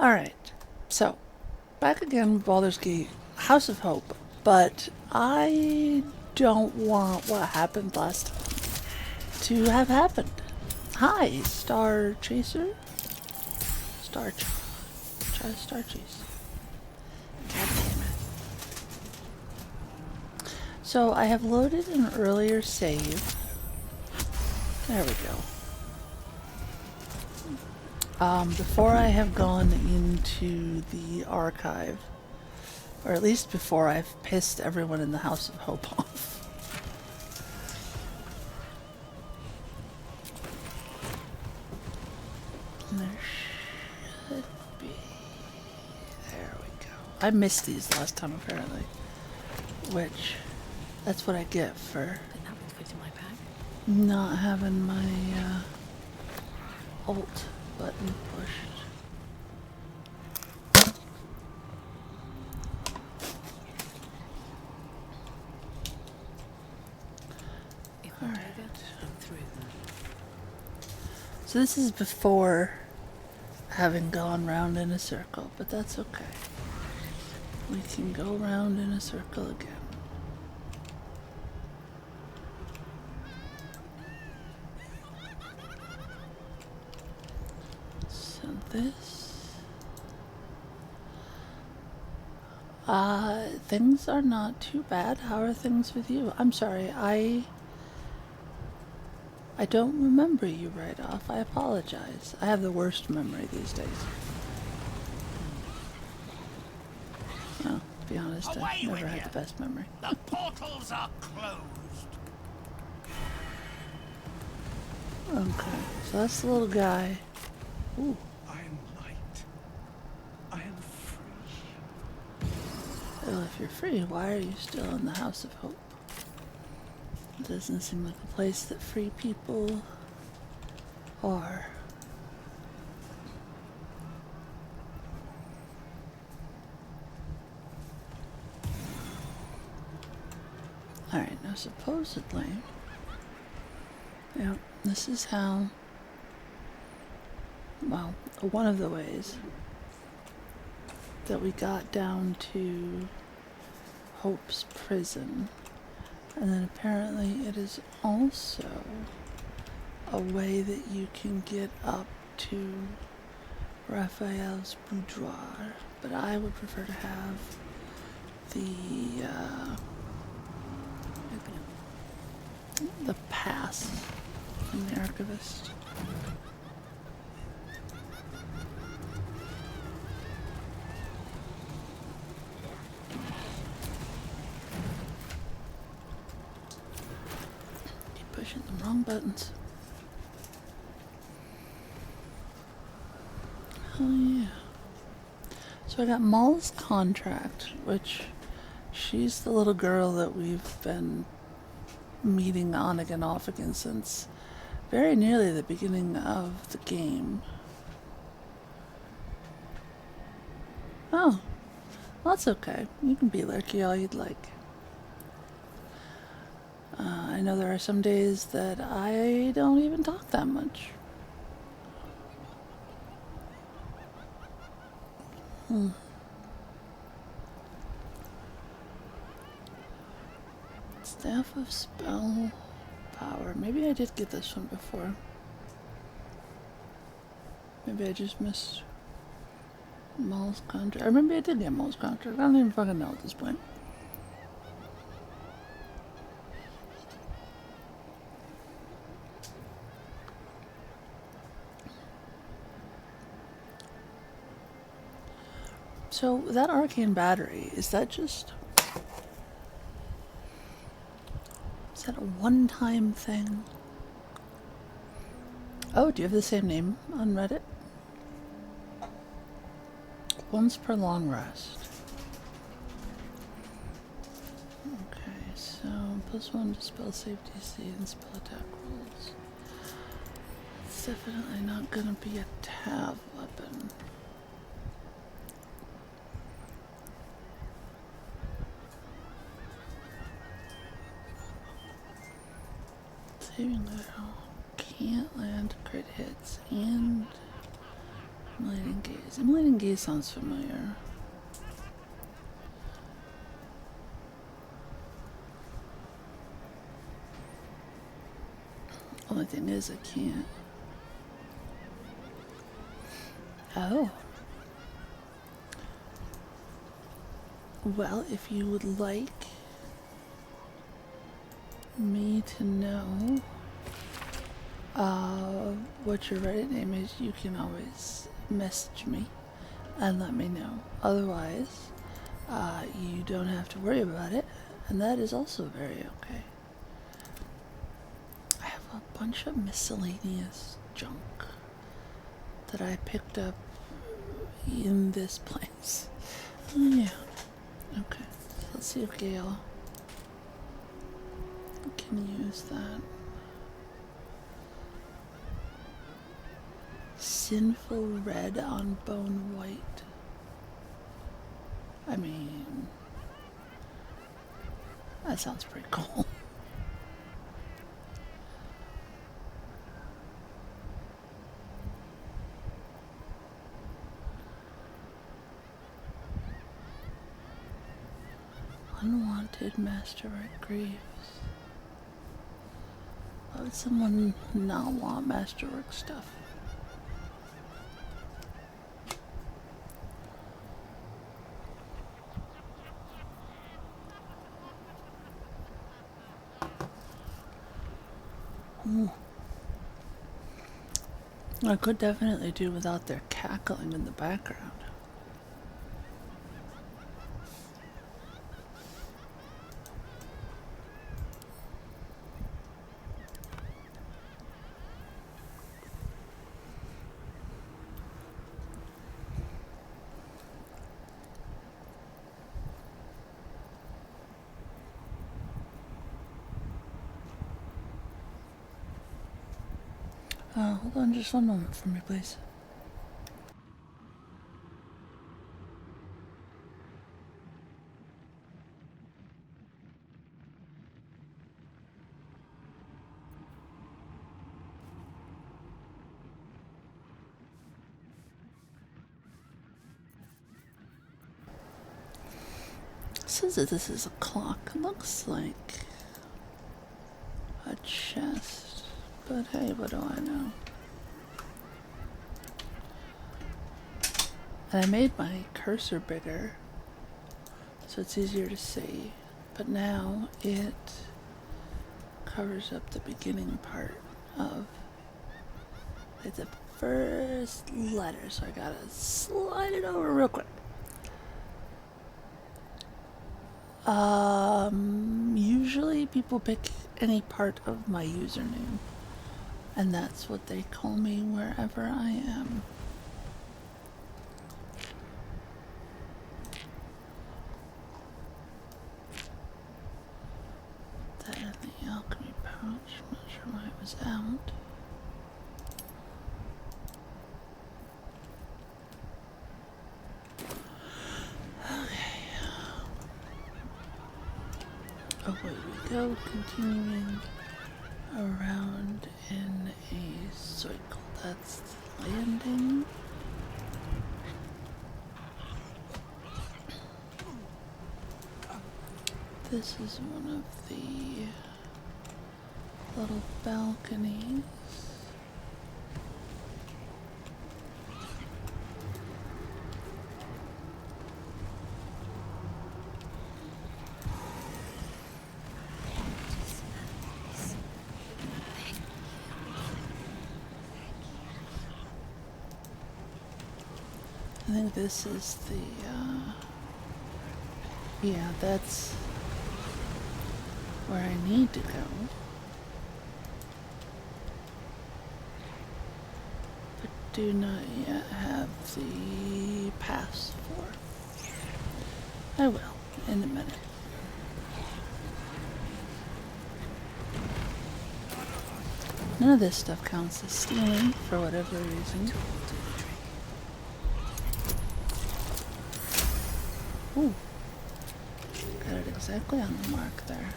Alright, so back again with Baldur's Gate House of Hope, but I don't want what happened last time to have happened. Hi, Star Chaser? Star Chase. God damn it. So I have loaded an earlier save. There we go. Before I have gone into the archive, or at least before I've pissed everyone in the House of Hope off. And there should be. There we go. I missed these last time apparently, which that's what I get for not having my alt button pushed. Alright. So this is before having gone round in a circle, but that's okay. We can go round in a circle again. So this... things are not too bad. How are things with you? I'm sorry, I don't remember you right off. I apologize. I have the worst memory these days. No, to be honest, I've never had the best memory. The portals are closed. Okay, so that's the little guy. Ooh. I am light. I am free. Well, if you're free, why are you still in the House of Hope? It doesn't seem like a place that free people are. Alright, now supposedly, yeah, this is how, well, one of the ways that we got down to Hope's prison. And then apparently it is also a way that you can get up to Raphael's boudoir. But I would prefer to have the pass from the archivist. Pushing the wrong buttons. Oh yeah. So I got Maul's contract, which she's the little girl that we've been meeting on again, off again since very nearly the beginning of the game. Oh, well, that's okay. You can be lurky all you'd like. I know there are some days that I don't even talk that much. Staff of Spell Power. Maybe I did get this one before. Maybe I just missed Maul's contract. Or maybe I did get Maul's contract. I don't even fucking know at this point. So that arcane battery, is that a one-time thing? Oh, do you have the same name on Reddit? Once per long rest. Okay, so +1 to spell safety DC and spell attack rolls. It's definitely not gonna be a tab weapon. Saving little. Can't land crit hits and Emulating gaze. Emulating gaze sounds familiar. Only thing is, I can't. Oh. Well, if you would like me to know what your Reddit name is, you can always message me and let me know. Otherwise, you don't have to worry about it, and that is also very okay. I have a bunch of miscellaneous junk that I picked up in this place. Yeah. Okay. Let's see if Gale can use that. Sinful red on bone white. I mean, that sounds pretty cool. Unwanted masterwork griefs. Why would someone not want masterwork stuff? Ooh. I could definitely do without their cackling in the background. Hold on just one moment for me, please. It says that this is a clock. It looks like a chest, but hey, what do I know? And I made my cursor bigger so it's easier to see, but now it covers up the beginning part of it's the first letter, so I gotta slide it over real quick. Usually people pick any part of my username, and that's what they call me wherever I am. That in the alchemy pouch. I'm not sure why it was out. Away we go, continuing around in a circle. That's the landing. This is one of the little balconies. I think this is the, yeah, that's where I need to go. But do not yet have the pass for. I will, in a minute. None of this stuff counts as stealing for whatever reason. Ooh, got it exactly on the mark there.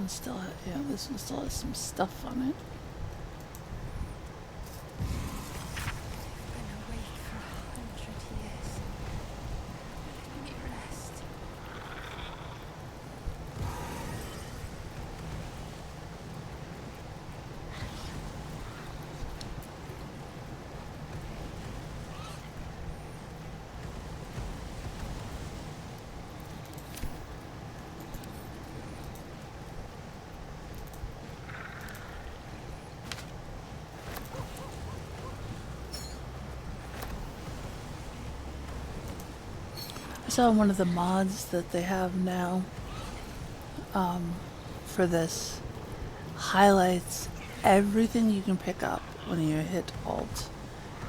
one still has, yeah, this one still has some stuff on it. Been awake for 100 years. Let me rest. I saw one of the mods that they have now for this highlights everything you can pick up when you hit Alt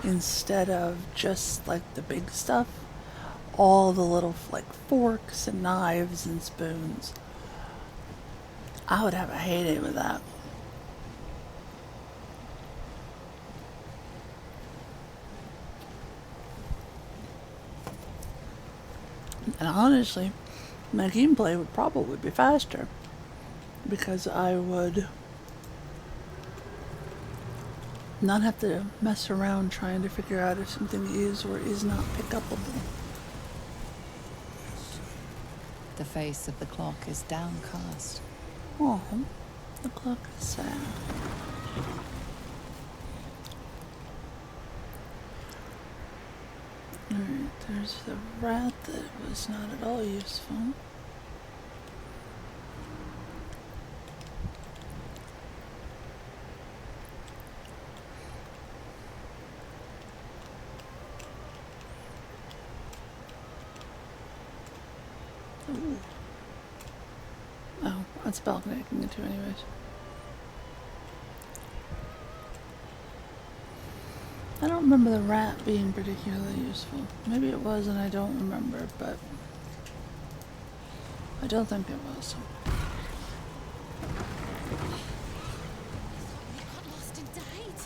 instead of just like the big stuff, all the little like forks and knives and spoons. I would have a heyday with that. And honestly, my gameplay would probably be faster because I would not have to mess around trying to figure out if something is or is not pickupable. The face of the clock is downcast. Oh, the clock is sad. Alright, there's the rat that was not at all useful. Ooh. Oh, that's balcony I can get to anyways. I don't remember the rat being particularly useful. Maybe it was and I don't remember, but I don't think it was. We got lost and died.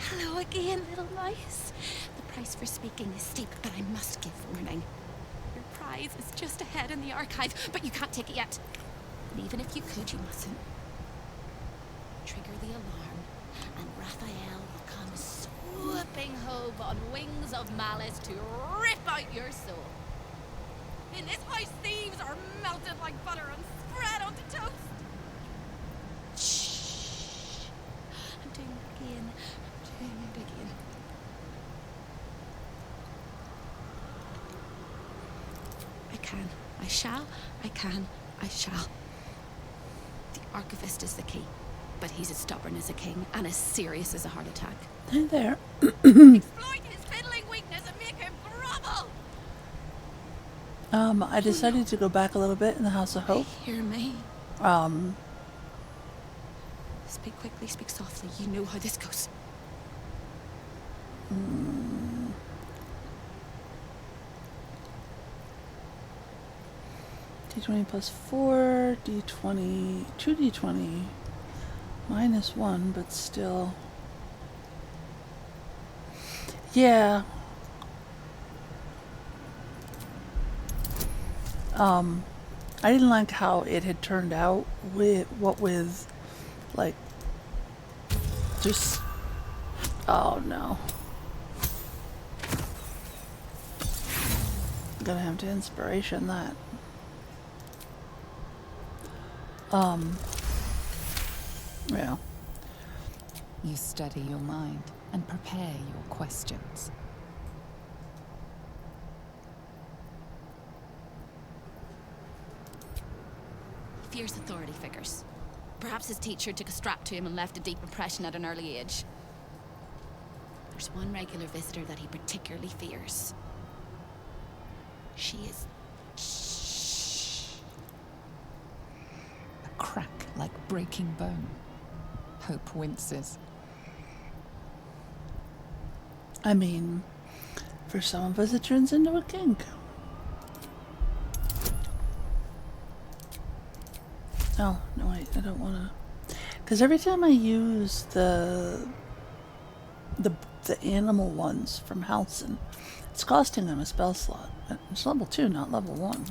Hello again, little mice. The price for speaking is steep, but I must give warning. Your prize is just ahead in the archive, but you can't take it yet. And even if you could, you mustn't. Trigger the alarm, and Raphael will come swooping home on wings of malice to rip out your soul. In this house, thieves are melted like butter and spread onto toast. Shh. I'm doing it again. I'm doing it again. I can. I shall. I can. I shall. The archivist is the key, but he's as stubborn as a king and as serious as a heart attack. Hey there. Exploit his fiddling weakness and make him grovel. I decided to go back a little bit in the House of Hope. Hear me. Speak quickly, speak softly. You know how this goes. D20 plus 4, D20, 2D20 minus 1, but still. Yeah. I didn't like how it had turned out with like just, oh no. Gonna have to inspiration that. Yeah. You study your mind and prepare your questions. Fears authority figures. Perhaps his teacher took a strap to him and left a deep impression at an early age. There's one regular visitor that he particularly fears. She is... Shh. A crack like breaking bone. Hope winces. I mean, for some of us it turns into a kink. Oh, no wait, I don't wanna... Because every time I use the animal ones from Halcyon, it's costing them a spell slot. It's level 2, not level 1.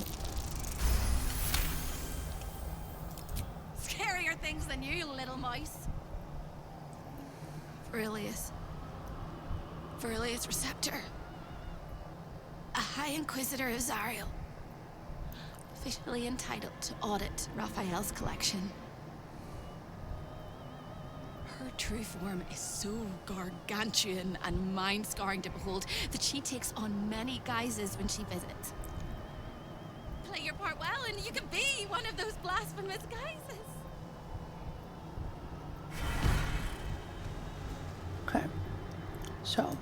Aurelius Receptor. A High Inquisitor of Zariel. Officially entitled to audit Raphael's collection. Her true form is so gargantuan and mind-scarring to behold that she takes on many guises when she visits. Play your part well and you can be one of those blasphemous guises. Okay. So,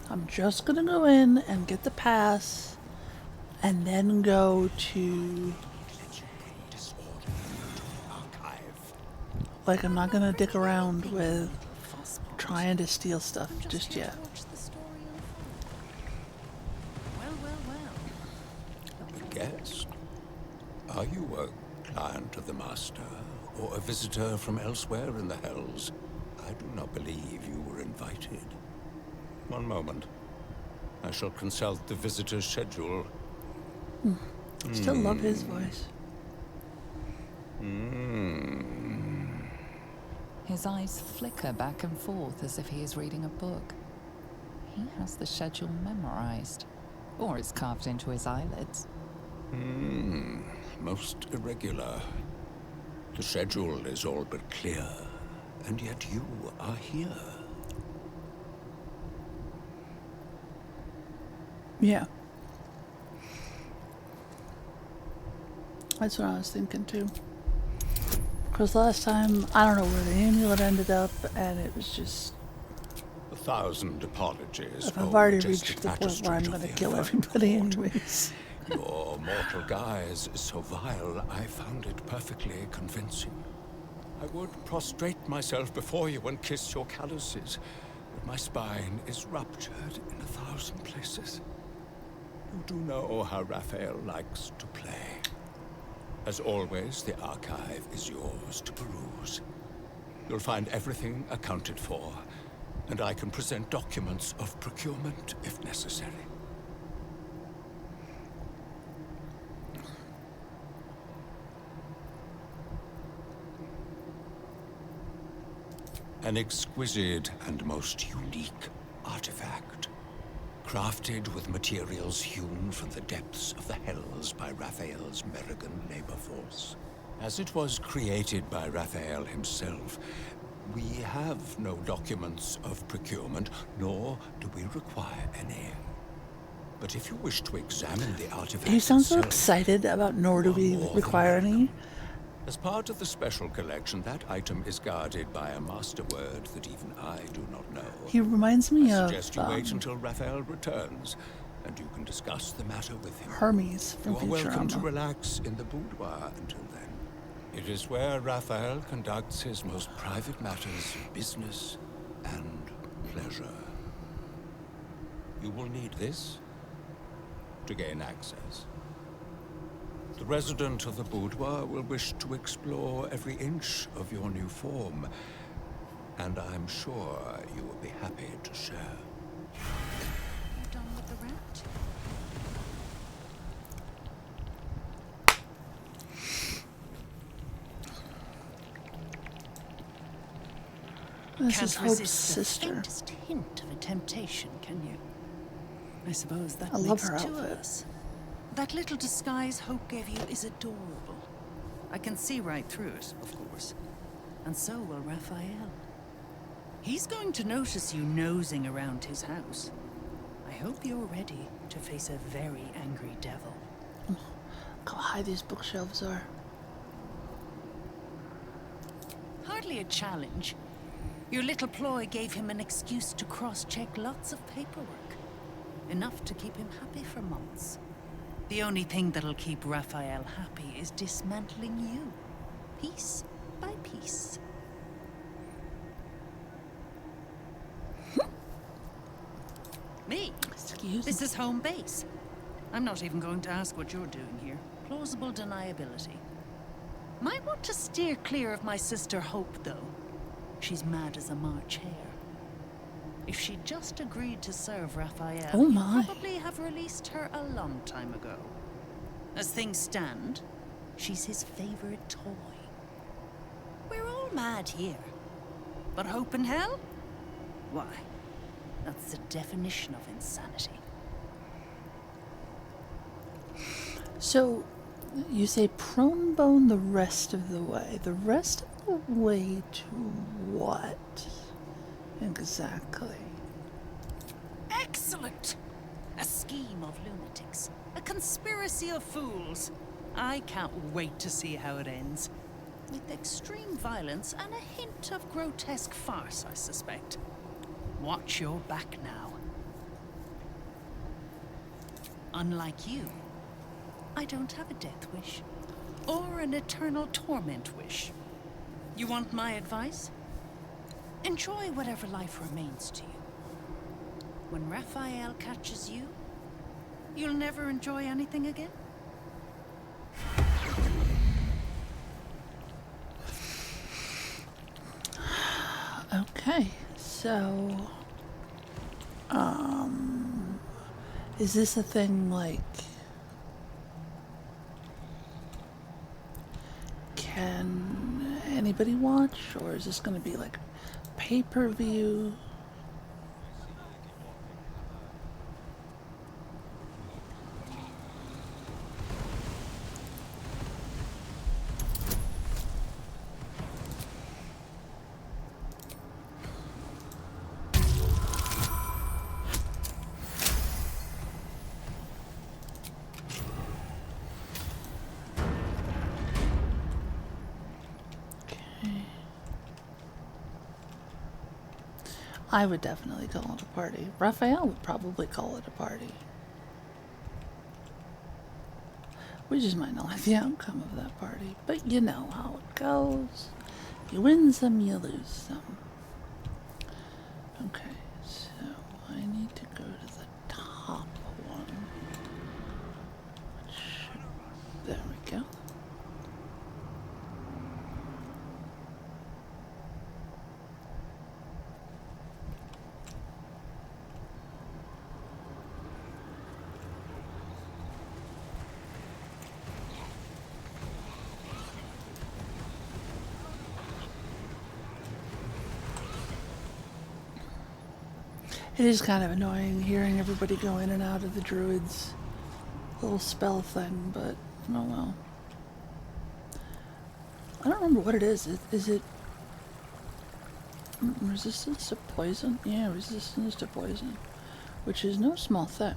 I'm just gonna go in and get the pass and then go to... Like, I'm not gonna dick around with trying to steal stuff just yet. A guest? Are you a client of the Master, or a visitor from elsewhere in the Hells? I do not believe you were invited. One moment. I shall consult the visitor's schedule. Still love his voice. His eyes flicker back and forth as if he is reading a book. He has the schedule memorized. Or it's carved into his eyelids. Most irregular. The schedule is all but clear, and yet you are here. Yeah. That's what I was thinking too. Because last time, I don't know where the amulet ended up, and it was just... 1,000 apologies. If I've already reached the point where I'm going to kill everybody anyways. Your mortal guise is so vile, I found it perfectly convincing. I would prostrate myself before you and kiss your calluses, but my spine is ruptured in 1,000 places. You do know how Raphael likes to play. As always, the archive is yours to peruse. You'll find everything accounted for, and I can present documents of procurement if necessary. An exquisite and most unique artifact, crafted with materials hewn from the depths of the Hells by Raphael's Merrigan labor force. As it was created by Raphael himself, we have no documents of procurement, nor do we require any. But if you wish to examine the artifact You sound so itself, excited about nor do we require any. as part of the special collection, that item is guarded by a master word that even I do not know. He reminds me I of suggest you wait until Raphael returns, and you can discuss the matter with him. Hermes from You are welcome to Futurama. relax in the boudoir until then. It is where Raphael conducts his most private matters of business and pleasure. You will need this to gain access. The resident of the boudoir will wish to explore every inch of your new form, and I'm sure you will be happy to share. You're done with the rat? This is Can't Hope's resist the sister. faintest hint of a temptation, can you? I suppose that I love makes her two of outfit. us. That little disguise Hope gave you is adorable. I can see right through it, of course. And so will Raphael. He's going to notice you nosing around his house. I hope you're ready to face a very angry devil. Look how high these bookshelves are. Hardly a challenge. Your little ploy gave him an excuse to cross-check lots of paperwork. Enough to keep him happy for months. The only thing that'll keep Raphael happy is dismantling you, piece by piece. Me? Excuse This is home base. I'm not even going to ask what you're doing here. Plausible deniability. Might want to steer clear of my sister Hope, though. She's mad as a March hare. If she'd just agreed to serve Raphael, Oh he'd my. probably have released her a long time ago. As things stand, she's his favorite toy. We're all mad here. But Hope and Hell? Why? That's the definition of insanity. So, you say prone bone the rest of the way. The rest of the way to what? Exactly. Excellent! A scheme of lunatics. A conspiracy of fools. I can't wait to see how it ends. With extreme violence and a hint of grotesque farce, I suspect. Watch your back now. Unlike you, I don't have a death wish. Or an eternal torment wish. You want my advice? Enjoy whatever life remains to you. When Raphael catches you, you'll never enjoy anything again? Okay, so, is this a thing like, can anybody watch, or is this going to be like pay-per-view? I would definitely call it a party. Raphael would probably call it a party. We just might not like the outcome of that party. But you know how it goes. You win some, you lose some. Okay, so I need to go to the top one. There we go. It is kind of annoying hearing everybody go in and out of the druid's little spell thing, but oh well. I don't remember what it is. Is it resistance to poison? Yeah, resistance to poison, which is no small thing.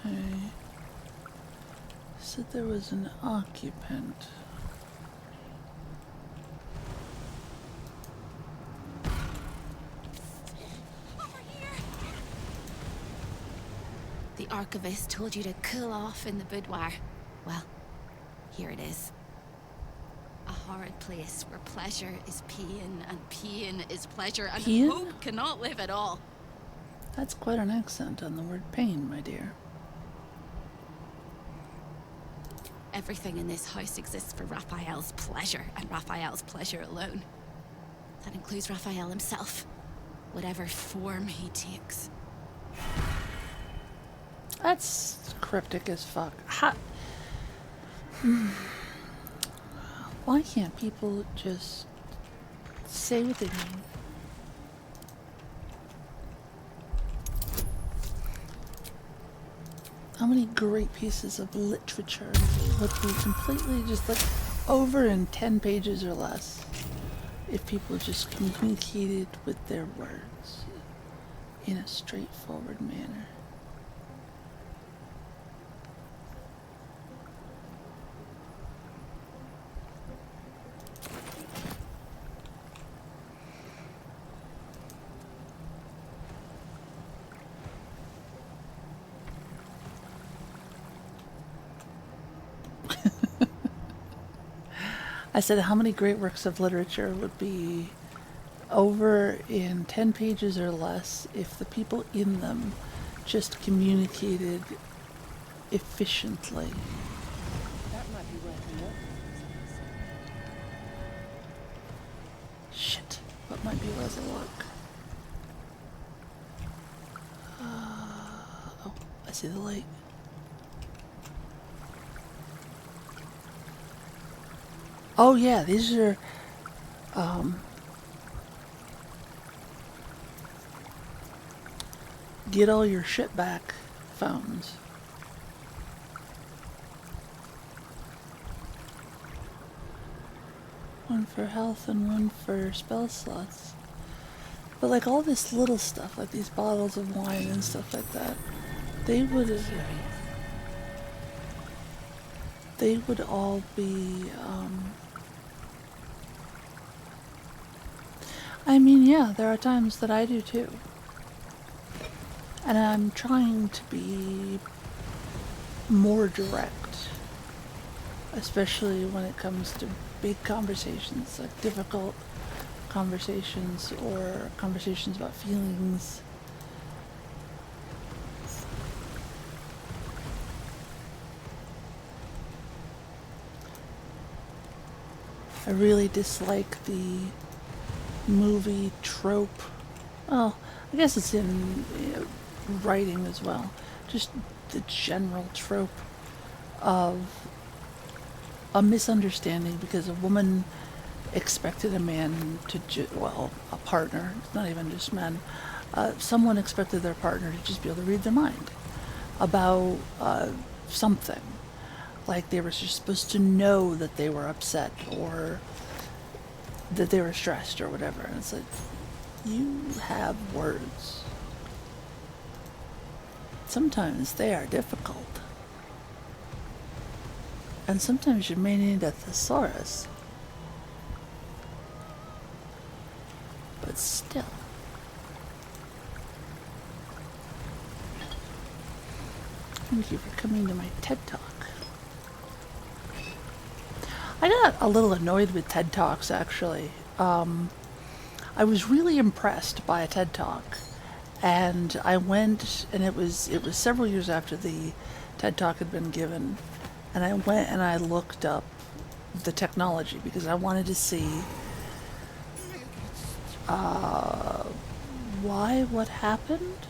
Okay. Said there was an occupant. Over here! The archivist told you to cool off in the boudoir. Well, here it is. A horrid place where pleasure is pain and pain is pleasure and Pain? hope cannot live at all. That's quite an accent on the word pain, my dear. Everything in this house exists for Raphael's pleasure, and Raphael's pleasure alone. That includes Raphael himself, whatever form he takes. That's cryptic as fuck. Why can't people just say what they mean? How many great pieces of literature would be completely just like over in 10 pages or less if people just communicated with their words in a straightforward manner? I said, how many great works of literature would be over in 10 pages or less if the people in them just communicated efficiently? That might be worth a look. Shit, what might be worth a look? Oh, I see the light. Oh yeah, these are get all your shit back fountains. One for health and one for spell slots. But like all this little stuff, like these bottles of wine and stuff like that, they would all be I mean, yeah, there are times that I do too. And I'm trying to be more direct, especially when it comes to big conversations, like difficult conversations or conversations about feelings. I really dislike the movie trope. Well, I guess it's in writing as well. Just the general trope of a misunderstanding because a woman expected a man to, a partner, it's not even just men, someone expected their partner to just be able to read their mind about something. Like they were just supposed to know that they were upset or that they were stressed or whatever. And it's like, you have words. Sometimes they are difficult. And sometimes you may need a thesaurus. But still. Thank you for coming to my TED Talk. I got a little annoyed with TED Talks, actually. I was really impressed by a TED Talk, and I went, and it was several years after the TED Talk had been given, and I went and I looked up the technology because I wanted to see what happened.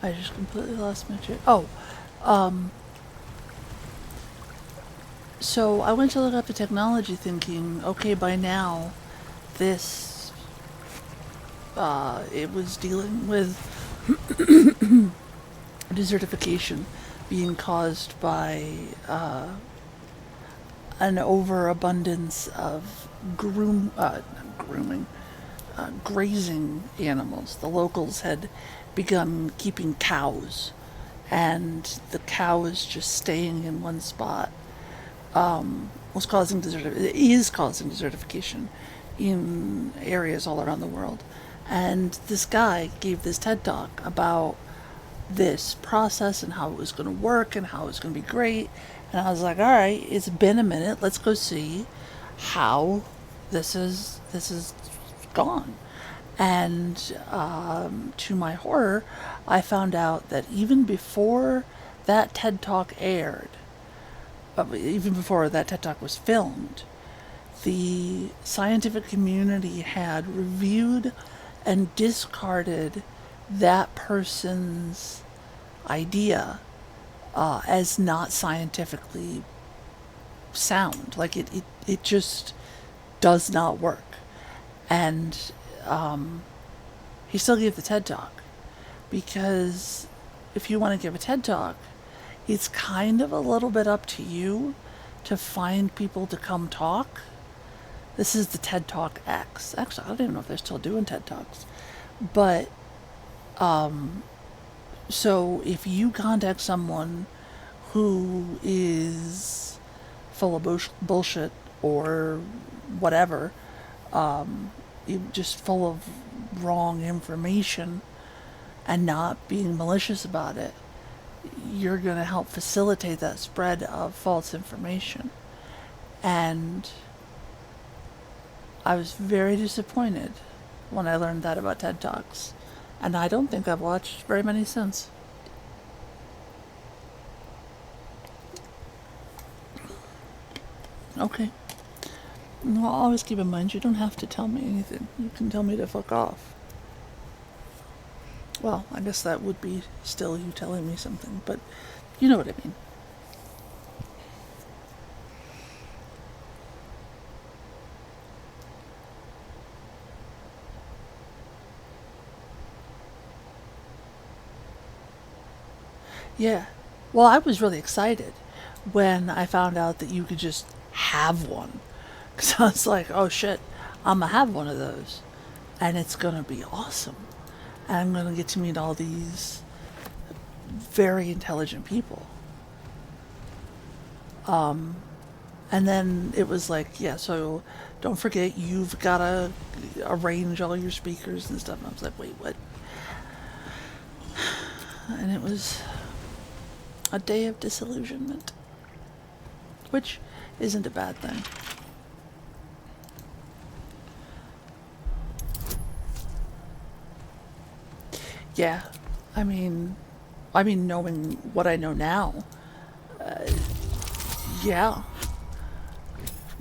I just completely lost my train. Oh, so I went to look up the technology thinking, okay, by now, this, it was dealing with desertification being caused by, an overabundance of grazing animals. The locals had begun keeping cows, and the cows just staying in one spot is causing desertification in areas all around the world. And this guy gave this TED Talk about this process and how it was going to work and how it was going to be great. And I was like, all right, it's been a minute. Let's go see how this is gone. And to my horror, I found out that even before that TED Talk aired, even before that TED Talk was filmed, the scientific community had reviewed and discarded that person's idea as not scientifically sound. Like it just does not work. And he still gave the TED Talk, because if you want to give a TED Talk, it's kind of a little bit up to you to find people to come talk. This is the TED Talk X. Actually, I don't even know if they're still doing TED Talks. But, so if you contact someone who is full of bullshit or whatever, just full of wrong information and not being malicious about it, you're going to help facilitate that spread of false information. And I was very disappointed when I learned that about TED Talks. And I don't think I've watched very many since. Okay. Well, always keep in mind, you don't have to tell me anything. You can tell me to fuck off. Well, I guess that would be still you telling me something, but you know what I mean. Yeah. Well, I was really excited when I found out that you could just have one. Because I was like, oh shit, I'm going to have one of those. And it's going to be awesome. And I'm going to get to meet all these very intelligent people. And then it was like, yeah, so don't forget you've got to arrange all your speakers and stuff. And I was like, wait, what? And it was a day of disillusionment, which isn't a bad thing. Yeah, I mean, knowing what I know now, yeah,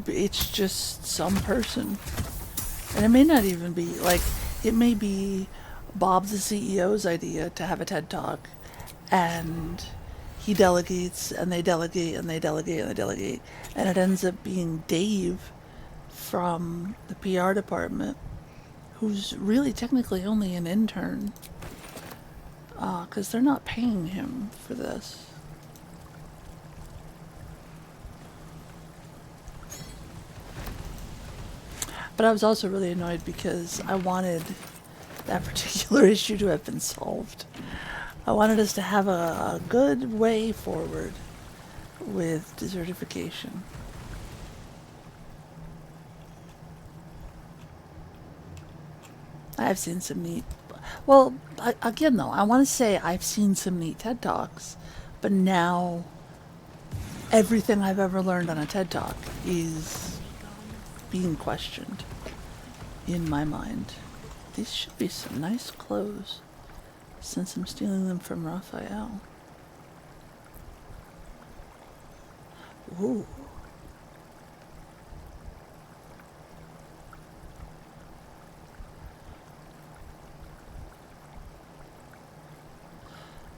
it's just some person, and it may not even be like, it may be Bob the CEO's idea to have a TED Talk, and he delegates, and they delegate, and they delegate, and they delegate, and it ends up being Dave from the PR department, who's really technically only an intern, because they're not paying him for this. But I was also really annoyed because I wanted that particular issue to have been solved. I wanted us to have a good way forward with desertification. I've seen some neat... Well, again though, I want to say I've seen some neat TED Talks, but now everything I've ever learned on a TED Talk is being questioned in my mind. These should be some nice clothes, since I'm stealing them from Raphael. Ooh.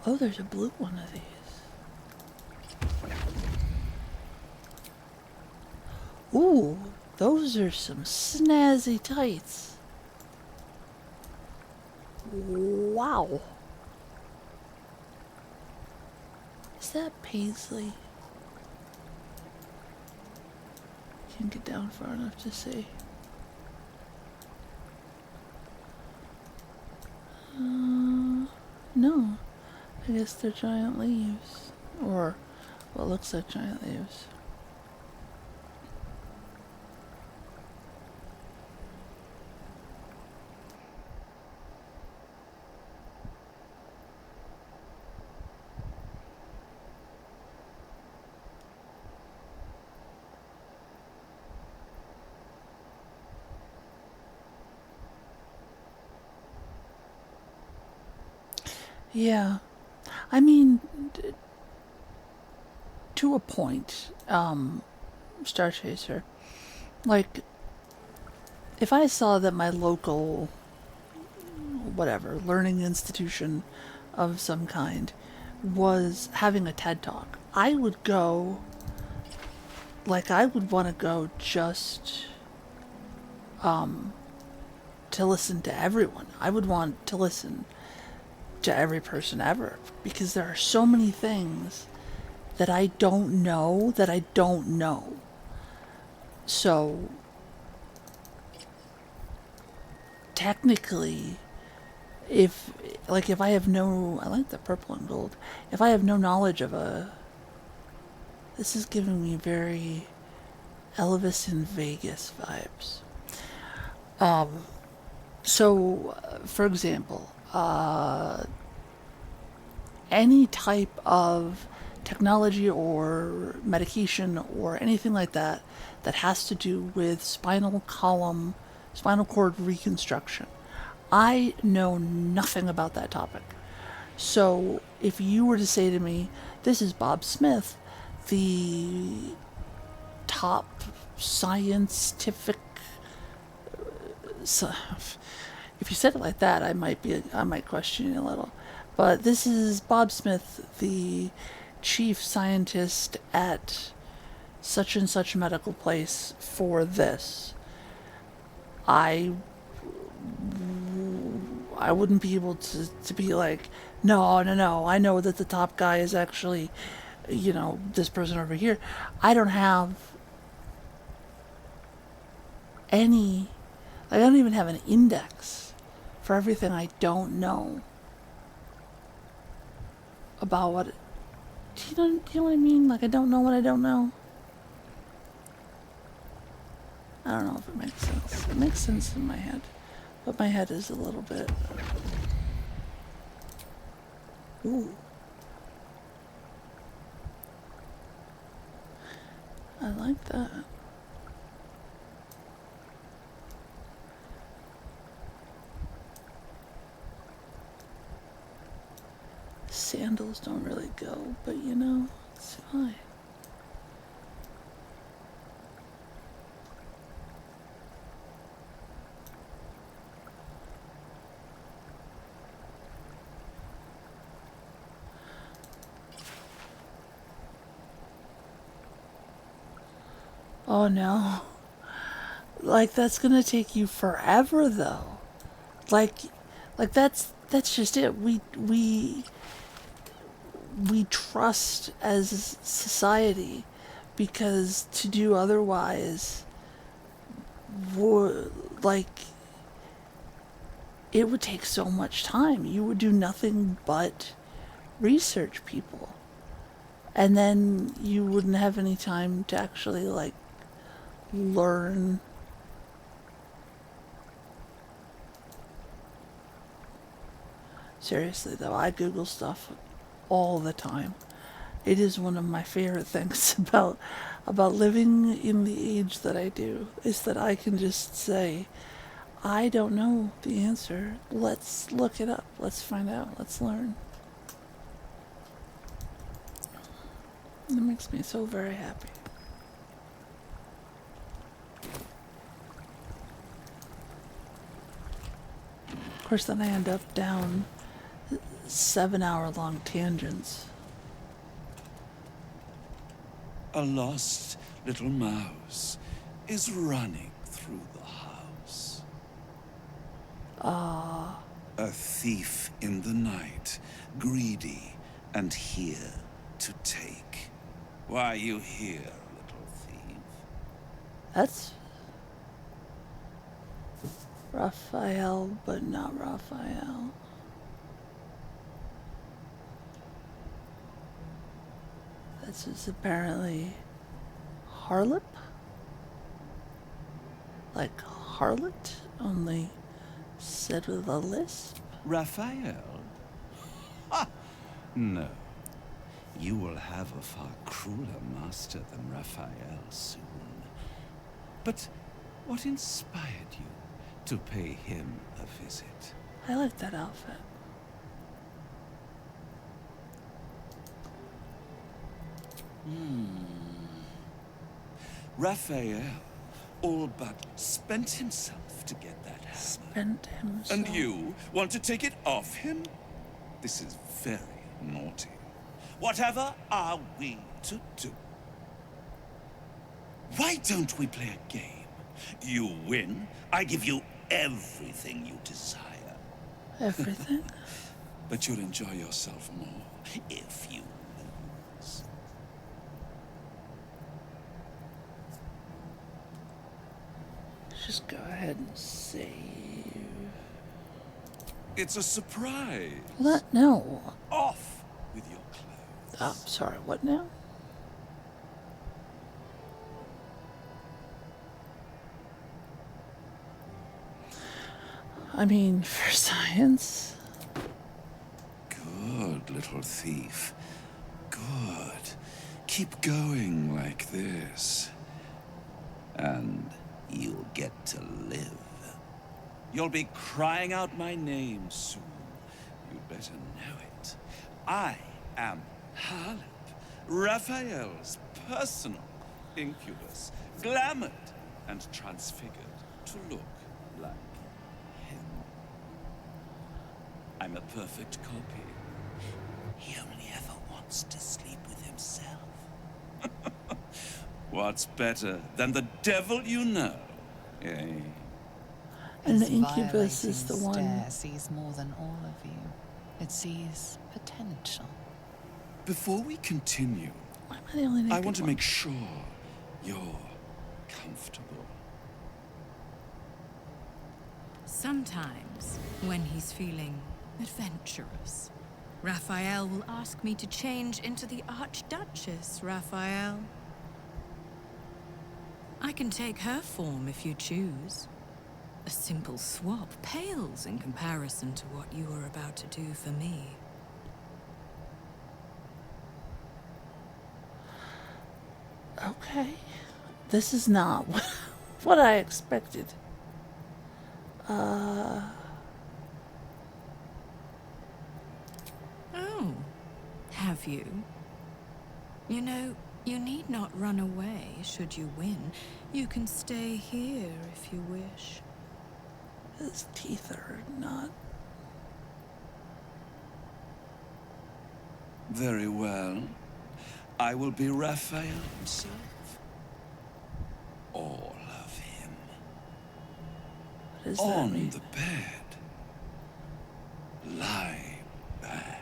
Oh, there's a blue one of these. Ooh, those are some snazzy tights. Wow. Is that Paisley? Can't get down far enough to see. No. I guess they're giant leaves. Or what looks like giant leaves. Yeah. I mean, to a point, Star Chaser. Like, if I saw that my local, whatever, learning institution of some kind was having a TED Talk, I would go, like, I would want to go just, to listen to everyone. I would want to listen to every person ever, because there are so many things that I don't know that I don't know. So technically, if I have no, I like the purple and gold, if I have no knowledge of this is giving me very Elvis in Vegas vibes. So for example, any type of technology or medication or anything like that that has to do with spinal cord reconstruction. I know nothing about that topic. So if you were to say to me, this is Bob Smith, the top scientific. So, if you said it like that, I might question you a little. But this is Bob Smith, the chief scientist at such and such medical place for this. I wouldn't be able to be like, no, I know that the top guy is actually, this person over here. I don't have any, I don't even have an index for everything I don't know about what, do you know what I mean? Like, I don't know what I don't know. I don't know if it makes sense. It makes sense in my head, but my head is a little bit. Ooh. I like that. Sandals don't really go, but it's fine. Oh no. Like, that's gonna take you forever though. Like that's just it. We trust as society, because to do otherwise would, like, it would take so much time. You would do nothing but research people. And then you wouldn't have any time to actually, like, learn. Seriously though, I Google stuff all the time. It is one of my favorite things about living in the age that I do, is that I can just say, I don't know the answer. Let's look it up. Let's find out. Let's learn. It makes me so very happy. Of course, then I end up down 7-hour-long tangents. A lost little mouse is running through the house. A thief in the night, greedy and here to take. Why are you here, little thief? That's Raphael, but not Raphael. This is apparently harlot? Like harlot, only said with a lisp? Raphael? Ha! No. You will have a far crueler master than Raphael soon. But what inspired you to pay him a visit? I like that outfit. Raphael all but spent himself to get that hammer. Spent himself. And you want to take it off him? This is very naughty. Whatever are we to do? Why don't we play a game? You win, I give you everything you desire. Everything? But you'll enjoy yourself more if you lose. Just go ahead and save. It's a surprise. What? No. Off with your clothes. Oh, sorry, what now? I mean, for science. Good, little thief. Good. Keep going like this. And you'll get to live. You'll be crying out my name soon. You'd better know it. I am Halep, Raphael's personal incubus, glamoured and transfigured to look like him. I'm a perfect copy. He only ever wants to sleep with himself. What's better than the devil you know, eh? And the His incubus is the violating one. stare sees more than all of you. It sees potential. Before we continue, Why am I the only naked I want to one? make sure you're comfortable. Sometimes, when he's feeling adventurous, Raphael will ask me to change into the Archduchess, Raphael. I can take her form if you choose. A simple swap pales in comparison to what you are about to do for me. Okay. This is not what I expected. Oh, have you? You know, you need not run away should you win. You can stay here if you wish. His teeth are not. Very well. I will be Raphael himself. All of him. What does that On mean? the bed. Lie back.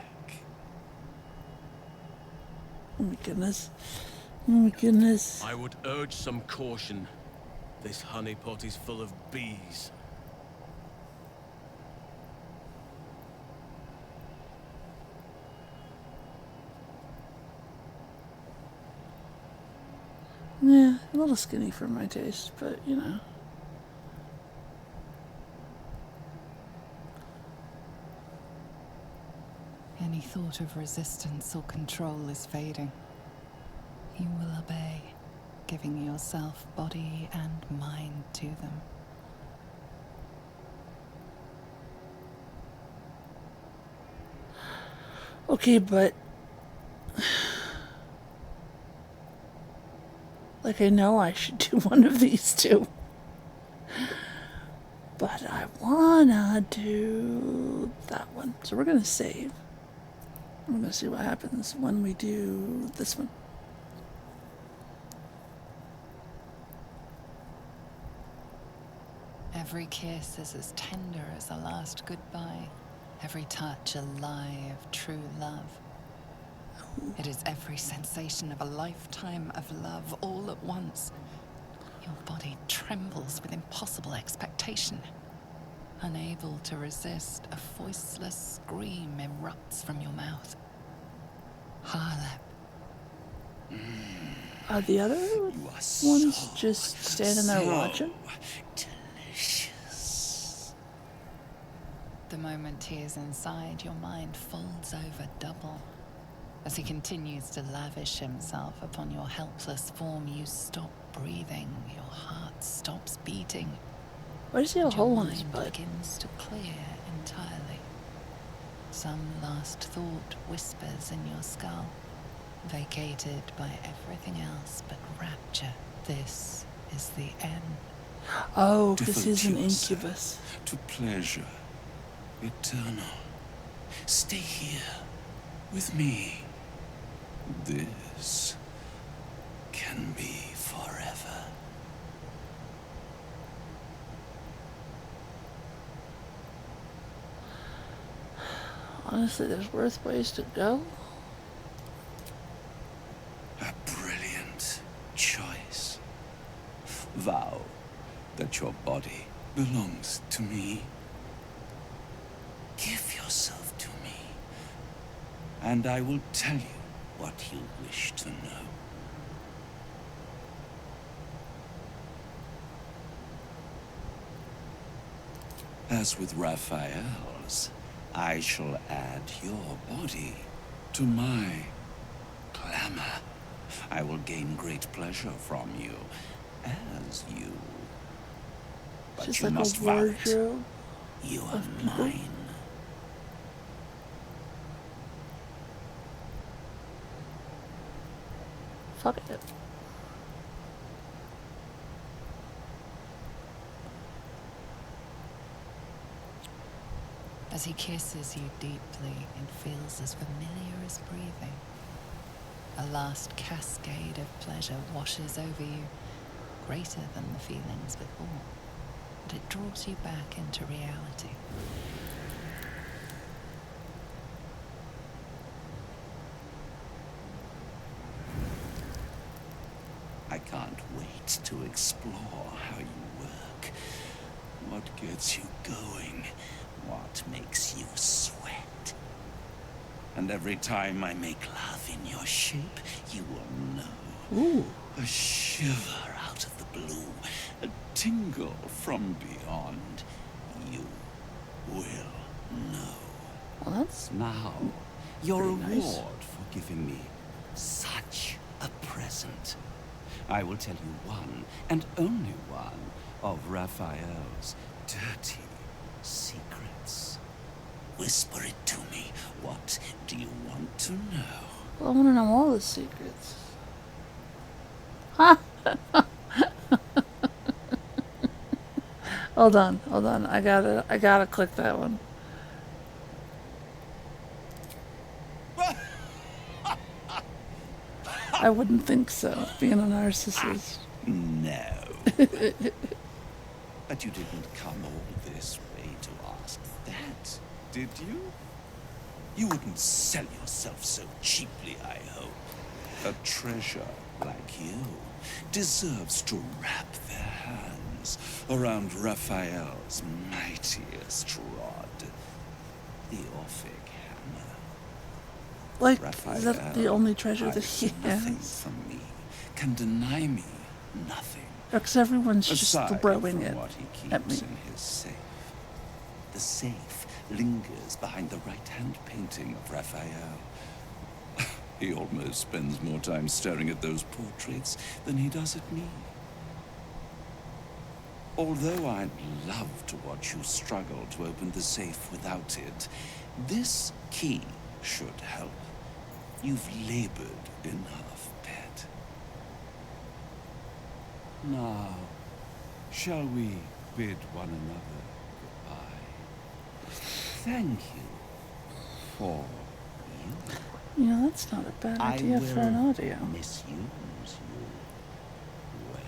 Oh my goodness. Oh my goodness. I would urge some caution. This honeypot is full of bees. Yeah, a little skinny for my taste, but you know. Any thought of resistance or control is fading. You will obey, giving yourself body and mind to them. Okay, but like I know I should do one of these two. But I wanna do that one. So we're gonna save. We're gonna see what happens when we do this one. Every kiss is as tender as a last goodbye. Every touch a lie of true love. It is every sensation of a lifetime of love all at once. Your body trembles with impossible expectation. Unable to resist, a voiceless scream erupts from your mouth. Harlep. Are the other You are ones so, just standing there so watching? delicious. The moment he is inside, your mind folds over double. As he continues to lavish himself upon your helpless form, you stop breathing, your heart stops beating. Why does he have a And your hole in his mind butt? begins to clear entirely. Some last thought whispers in your skull, vacated by everything else but rapture. This is the end. Oh, this Devote is an yourself incubus. to pleasure, eternal. Stay here with me. This can be forever. Honestly, there's worse ways to go. A brilliant choice. Vow that your body belongs to me. Give yourself to me, and I will tell you what you wish to know. As with Raphael's, I shall add your body to my glamour. I will gain great pleasure from you, as you. But Just you like must a vow it. wardrobe. You are of people. mine. Fuck it. As he kisses you deeply, it feels as familiar as breathing. A last cascade of pleasure washes over you, greater than the feelings before, and it draws you back into reality. I can't wait to explore how you work. What gets you going? What makes you sweat? And every time I make love in your shape, you will know. Ooh. A shiver out of the blue, a tingle from beyond. You will know. Well, that's Now, your pretty reward nice. for giving me such a present. I will tell you one, and only one, of Raphael's dirty secrets. Whisper it to me. What do you want to know? Well, I want to know all the secrets. Ha! Hold on. I gotta click that one. I wouldn't think so, being a narcissist. No. But you didn't come all this way to ask that, did you? You wouldn't sell yourself so cheaply, I hope. A treasure like you deserves to wrap their hands around Raphael's mightiest rod, the Orphic hammer. Like, Raphael is that the only treasure that he hides nothing has? from me, can deny me nothing. Because everyone's just Aside throwing from it what he keeps at me. in his safe. The safe lingers behind the right-hand painting of Raphael. He almost spends more time staring at those portraits than he does at me. Although I'd love to watch you struggle to open the safe without it, this key should help. You've labored enough, pet. Now, shall we bid one another goodbye? Thank you for you. You know, that's not a bad idea for an audio. Misuse you well.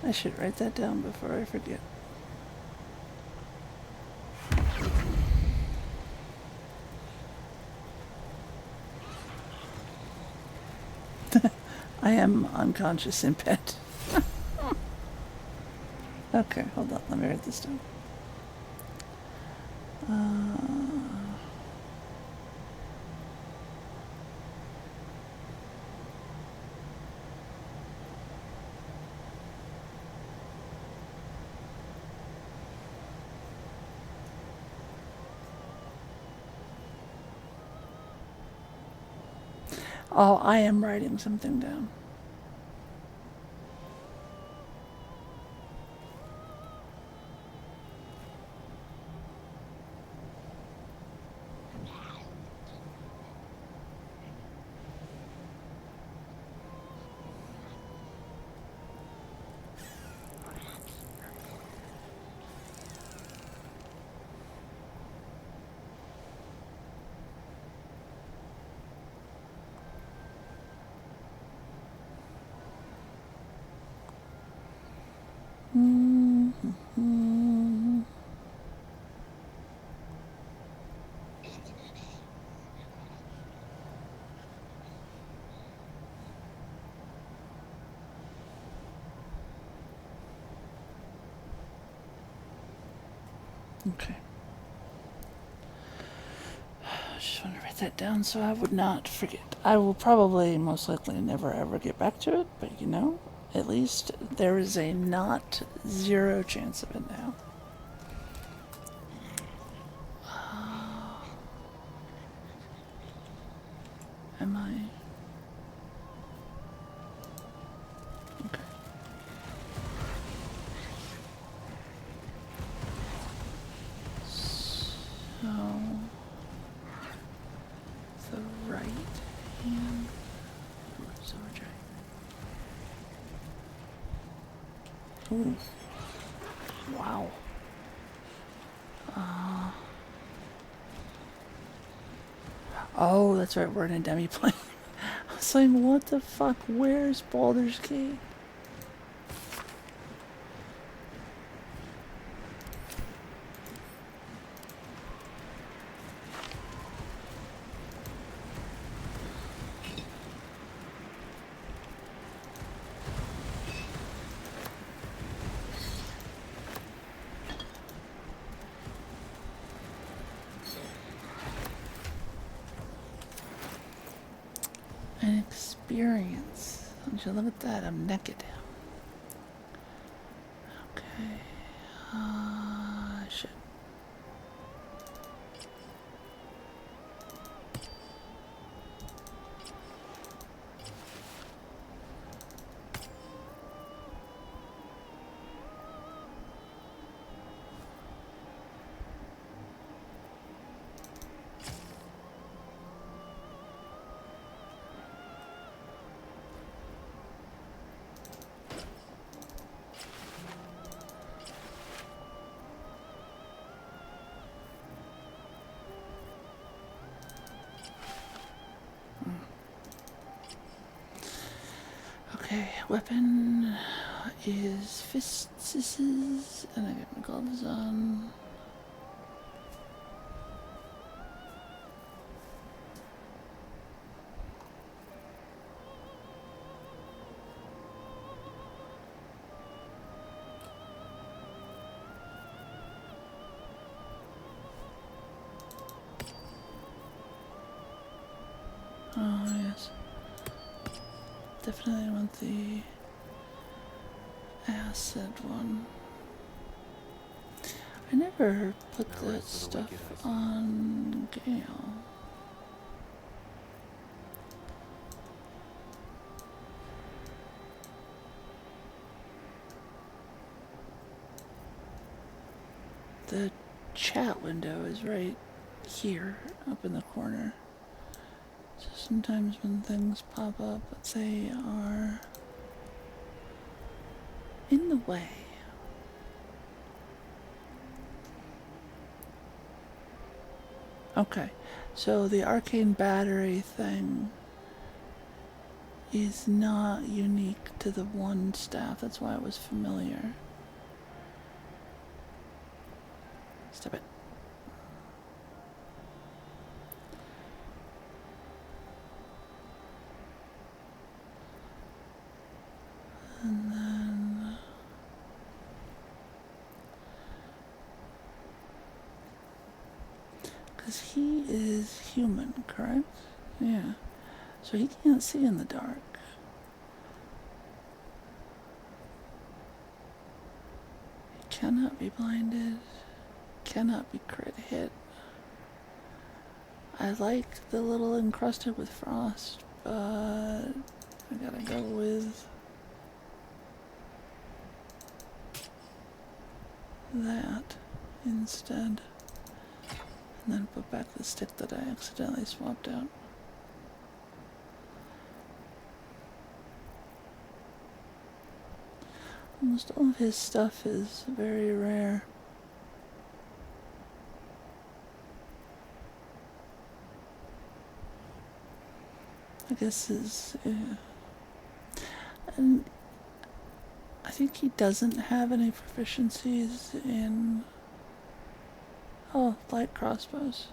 I should write that down before I forget. I am unconscious in bed. Okay, hold on. Let me write this down. Oh, I am writing something down. Okay. I just want to write that down so I would not forget. I will probably, most likely, never ever get back to it, but you know, at least there is a not zero chance of it now. Am I? Okay. So, the right hand. Oops, overdrive. Ooh. Wow. Oh, that's right, we're in a demi-plane. I was like, what the fuck? Where's Baldur's Gate? An experience. Don't you look at that? I'm naked. Okay. Shit. Okay, weapon is fists, and I got my gloves on. Oh, yes. Definitely want the acid one. I never put that stuff on Gale. The chat window is right here, up in the corner. So sometimes when things pop up, they are in the way. Okay, so the arcane battery thing is not unique to the one staff. That's why it was familiar. Stop it. And then because he is human, correct? Yeah. So he can't see in the dark. He cannot be blinded. Cannot be crit hit. I like the little encrusted with frost, but I gotta go with that instead. And then put back the stick that I accidentally swapped out. Almost all of his stuff is very rare. I guess and I think he doesn't have any proficiencies in light crossbows.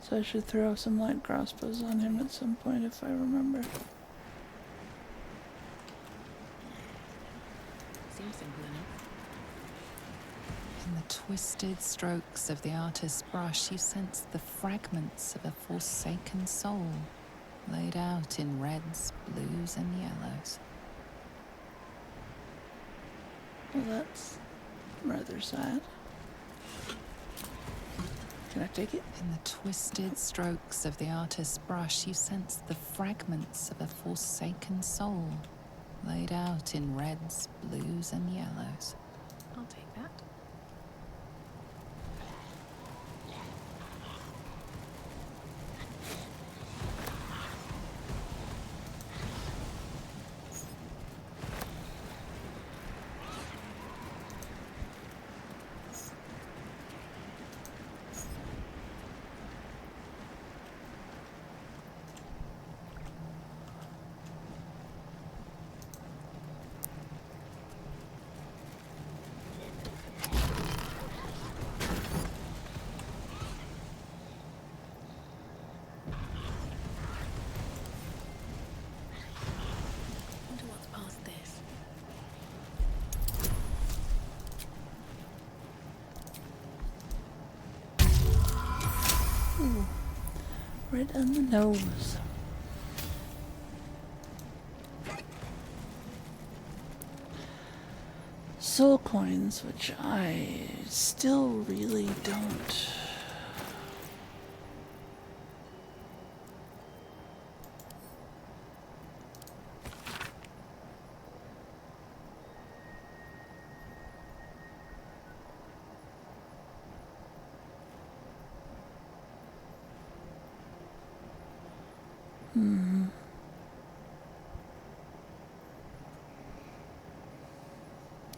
So I should throw some light crossbows on him at some point if I remember. Seems simple enough. In the twisted strokes of the artist's brush, you sense the fragments of a forsaken soul, laid out in reds, blues, and yellows. Well, that's rather sad. Can I take it? In the twisted strokes of the artist's brush, you sense the fragments of a forsaken soul, laid out in reds, blues, and yellows. I'll take that. right in the nose. Soul coins, which I still really don't.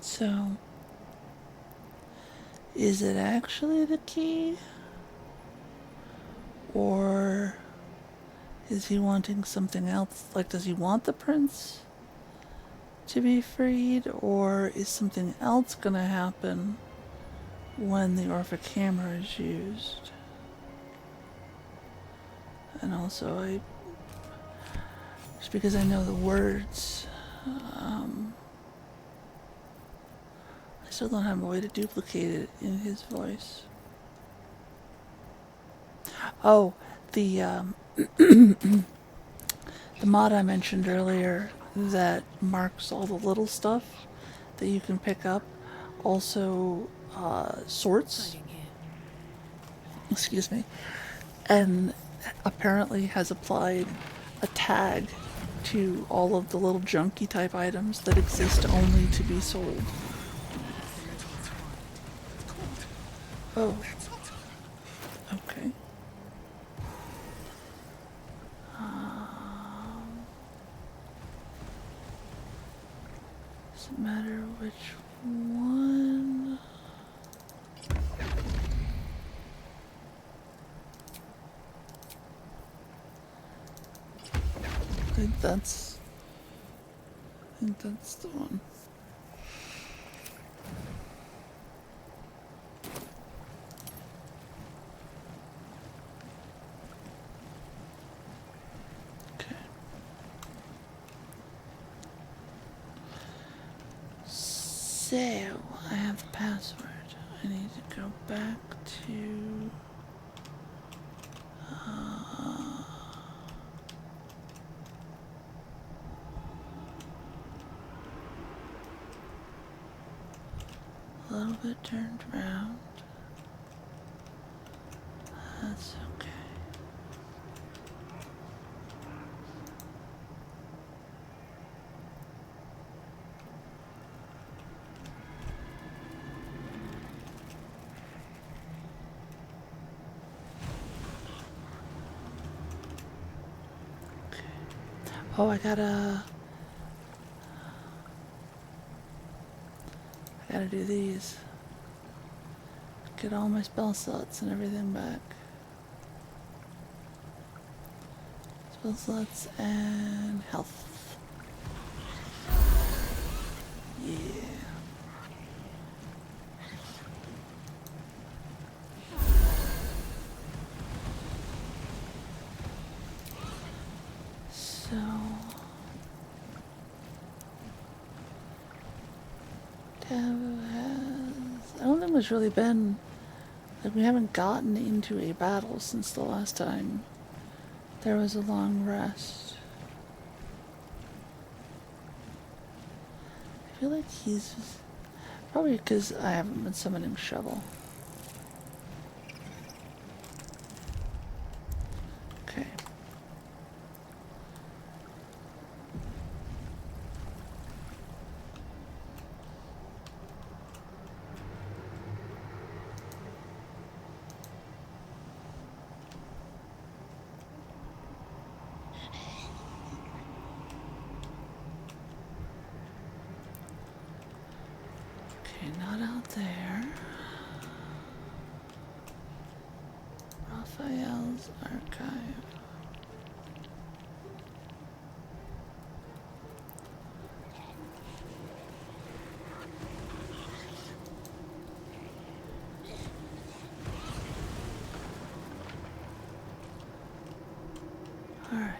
So, is it actually the key? Or is he wanting something else? Like, does he want the prince to be freed? Or is something else gonna happen when the Orphic Hammer is used? And also, just because I know the words, I still don't have a way to duplicate it in his voice. Oh, the mod I mentioned earlier that marks all the little stuff that you can pick up also sorts. Excuse me. And apparently has applied a tag to all of the little junky type items that exist only to be sold. Oh. Okay. Doesn't matter which one. I think that's the one. Okay. So, I have the password. I need to go back to... a little bit turned around. That's okay. Oh, I gotta do these. Get all my spell slots and everything back. Spell slots and health. Yeah. So... I don't think there's really been... Like, we haven't gotten into a battle since the last time there was a long rest. I feel like he's... Probably because I haven't been summoning Shovel. Okay. Okay, not out there. Raphael's archive. All right.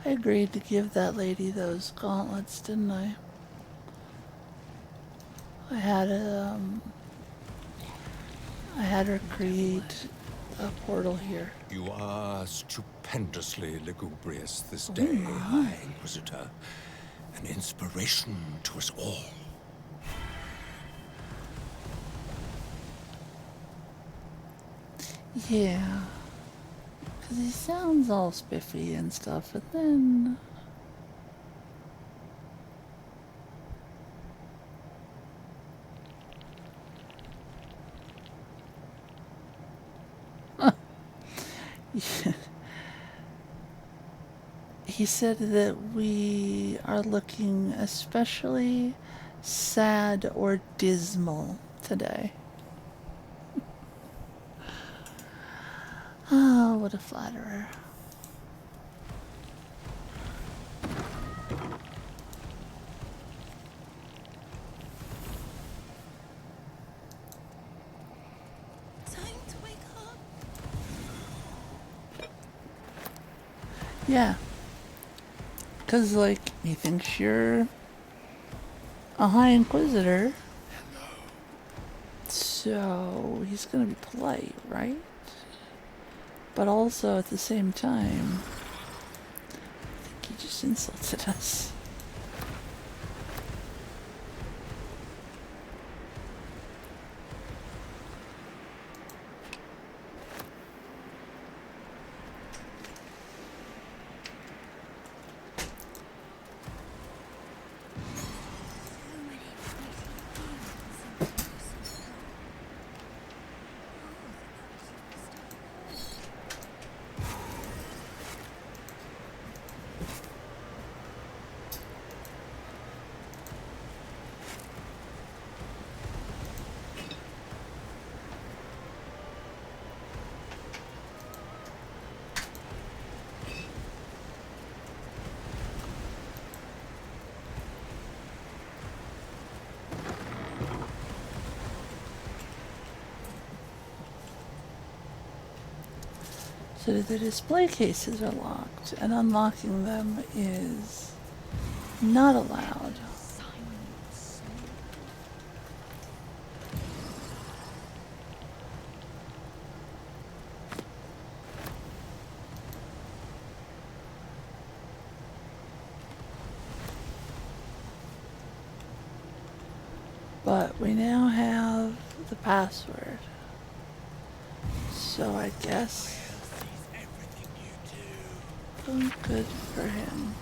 I agreed to give that lady those gauntlets, didn't I? I had her create a portal here. You are stupendously lugubrious this Oh day, my. High Inquisitor. An inspiration to us all. Yeah. Because he sounds all spiffy and stuff, but then... He said that we are looking especially sad or dismal today. Oh, what a flatterer. Time to wake up. Yeah. Because, like, he thinks you're a High Inquisitor. So, he's gonna be polite, right? But also, at the same time, I think he just insulted us. So the display cases are locked, and unlocking them is not allowed. But we now have the password. So I guess good for him.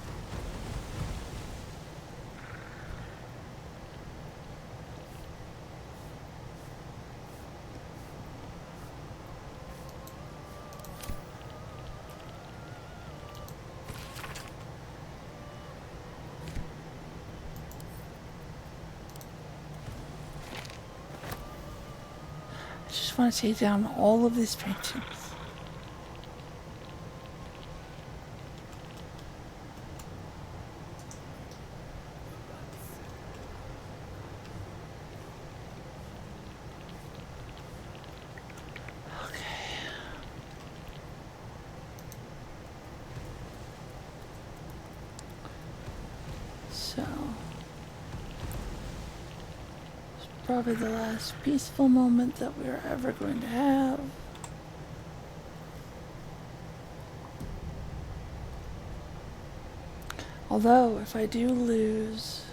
I just want to take down all of these paintings. So, it's probably the last peaceful moment that we're ever going to have. Although, if I do lose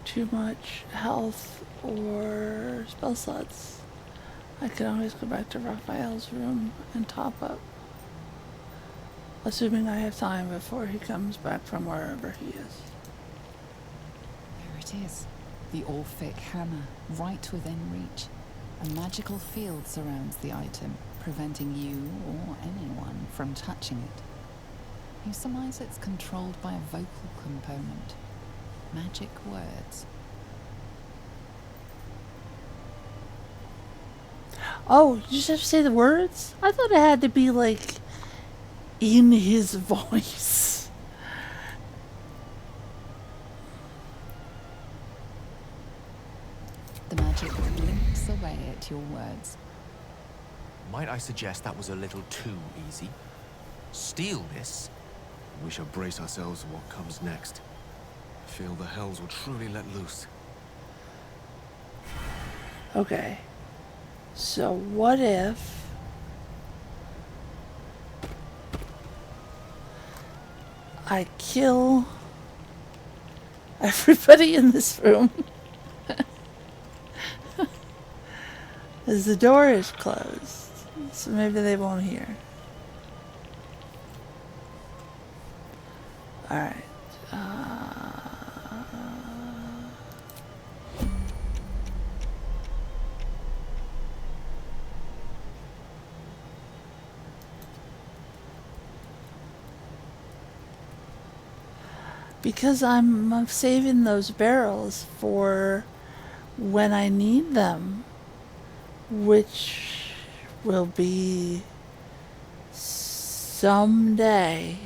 too much health or spell slots, I can always go back to Raphael's room and top up. Assuming I have time before he comes back from wherever he is. There it is. The Orphic hammer, right within reach. A magical field surrounds the item, preventing you or anyone from touching it. You surmise it's controlled by a vocal component. Magic words. Oh, you just have to say the words? I thought it had to be like in his voice. The magic blinks away at your words. Might I suggest that was a little too easy? steal this, We shall brace ourselves for what comes next. I feel the hells will truly let loose. Okay. So what if I kill everybody in this room? As the door is closed. So maybe they won't hear. Alright. Because I'm saving those barrels for when I need them, which will be someday.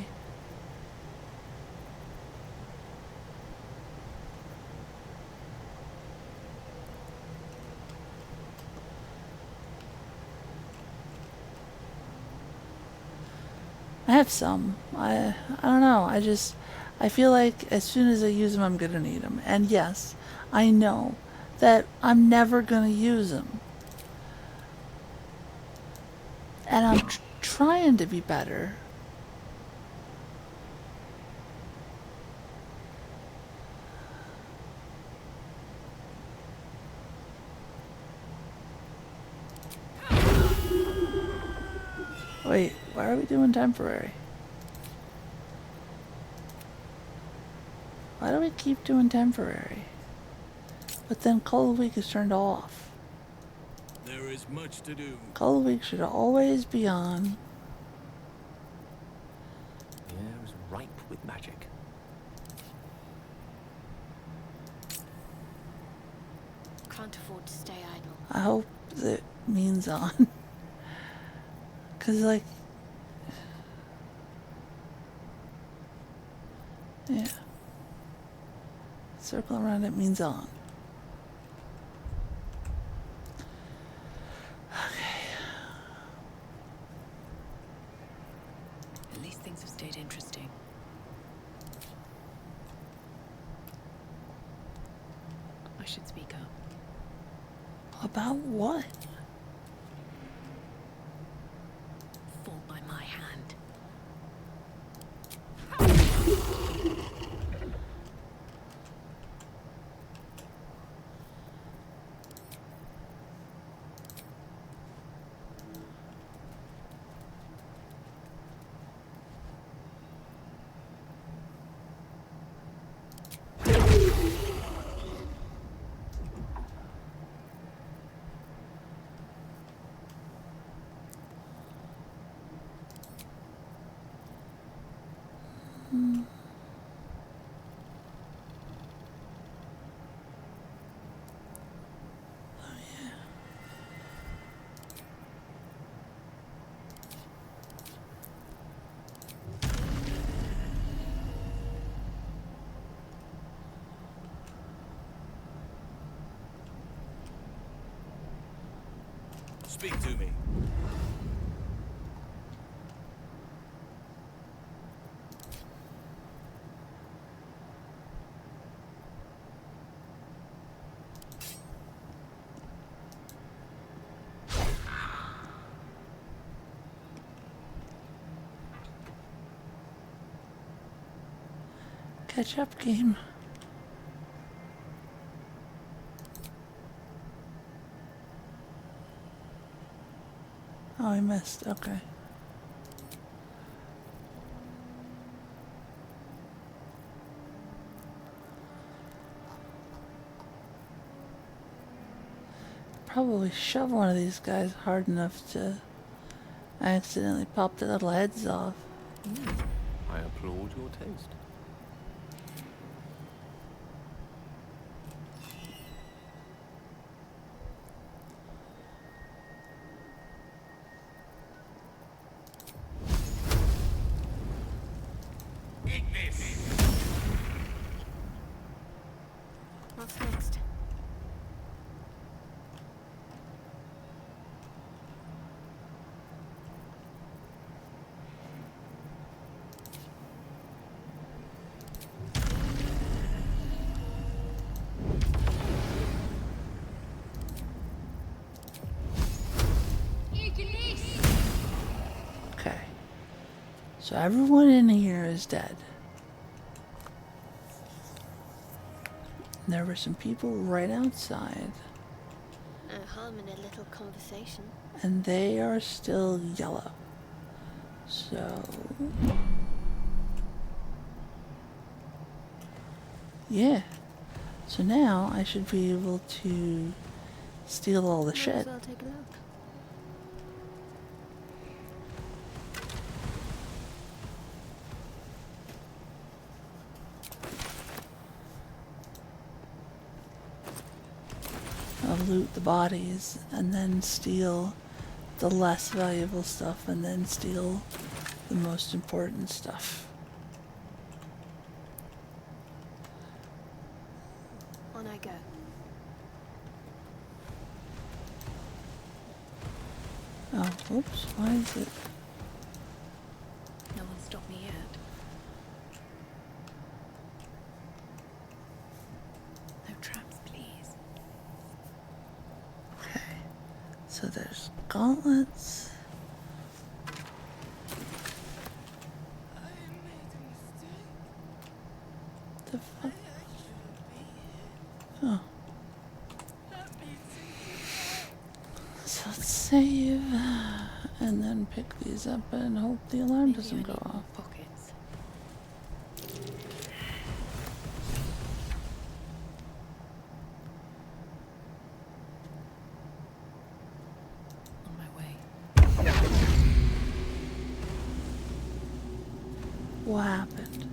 I have some. I don't know. I feel like as soon as I use them, I'm gonna need them. And yes, I know that I'm never gonna use them. And I'm trying to be better. Wait, why are we doing temporary? Why do we keep doing temporary? But then Call of the Week is turned off. There is much to do. Call of the Week should always be on. the air is ripe with magic. Can't afford to stay idle. I hope that means on. Cause like, yeah. Circle around it means on. At least things have stayed interesting. I should speak up. About what? Fall by my hand. Speak to me. Catch up game. Oh, I missed. Okay. Probably shove one of these guys hard enough to accidentally pop their little heads off. I applaud your taste. Eat this. What's next? So everyone in here is dead. And there were some people right outside. No harm in a little conversation. And they are still yellow. So... yeah. So now I should be able to steal all the shit. I'll take a look. I'll loot the bodies and then steal the less valuable stuff and then steal the most important stuff. On I go. Oh, whoops, why is it? No one stopped me yet. No traps, please. Okay, so there's gauntlets. The fuck? Oh. So let's save and then pick these up and hope the alarm doesn't go off. Pockets. On my way. What happened?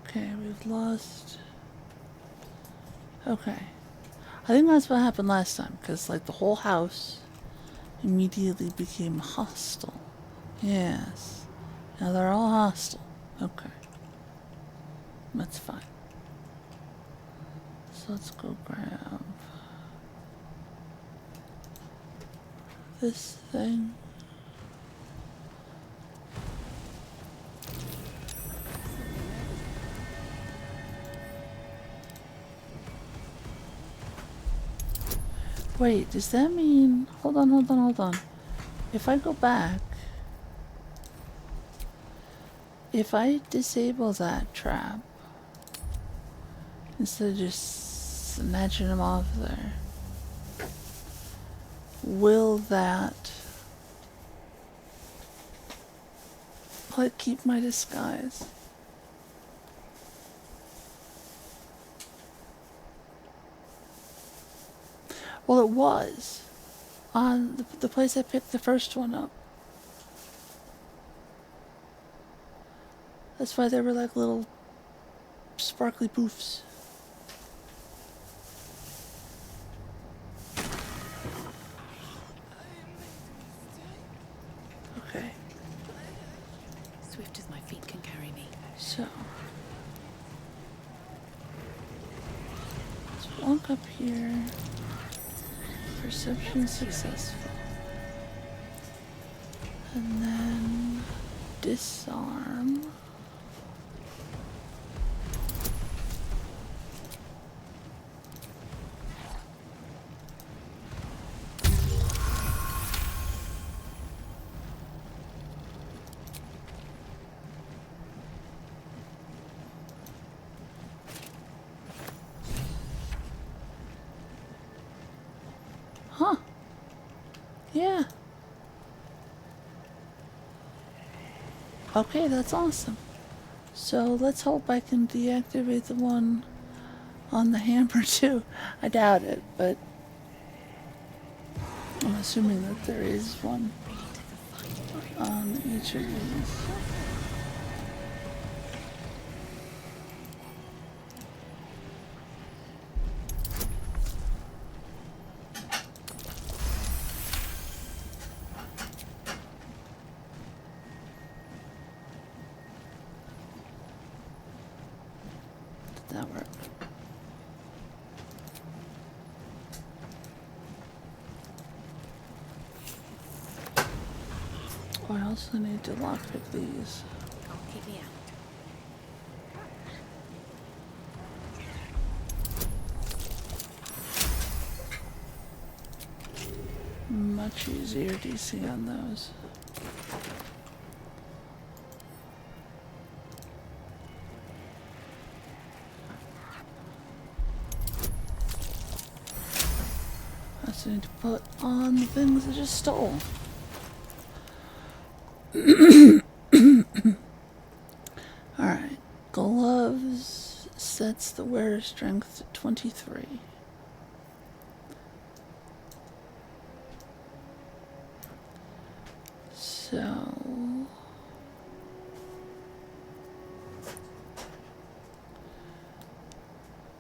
Okay, we've lost... okay. I think that's what happened last time, because, like, the whole house immediately became hostile. Yes. Now they're all hostile. Okay. That's fine. So let's go grab this thing. Wait, does that mean... hold on. If I go back... if I disable that trap... instead of just snatching him off there... will that... like, keep my disguise? Well, it was on the place I picked the first one up. That's why there were like little sparkly poofs. Okay. Swift as my feet can carry me. So let's walk up here. Perception successful. And then disarm. Huh. Yeah. Okay, that's awesome. So let's hope I can deactivate the one on the hammer too. I doubt it, but I'm assuming that there is one on each of these. That work. Oh, I also need to lockpick these. Keep me out. Much easier DC on those. I just need to put on the things I just stole. Alright, gloves sets the wearer's strength to 23. So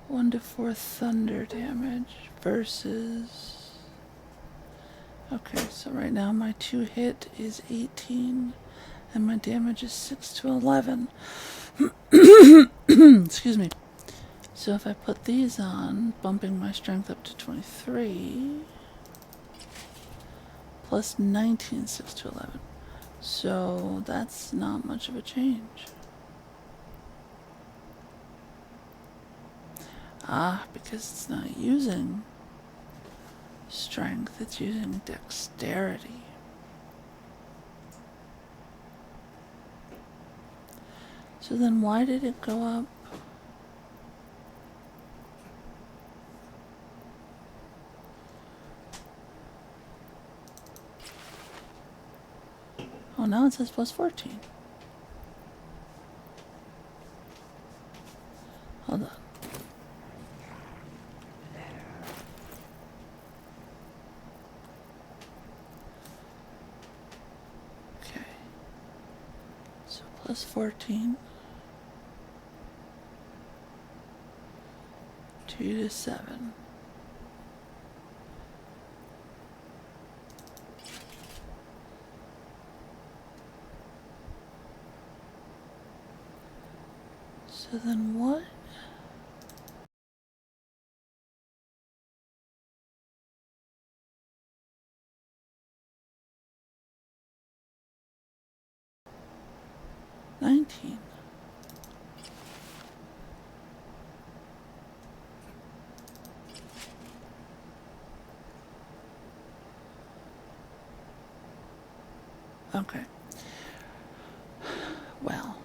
1 to 4 thunder damage versus. Okay, so right now my 2 hit is 18 and my damage is 6 to 11. Excuse me. So if I put these on, bumping my strength up to 23 plus 19, 6 to 11. So that's not much of a change. Ah, because it's not using strength, it's using dexterity. So then why did it go up? Oh, now it says plus 14. Hold on. Okay. So plus 14. 2 to 7. So then what? $19. Okay. Well,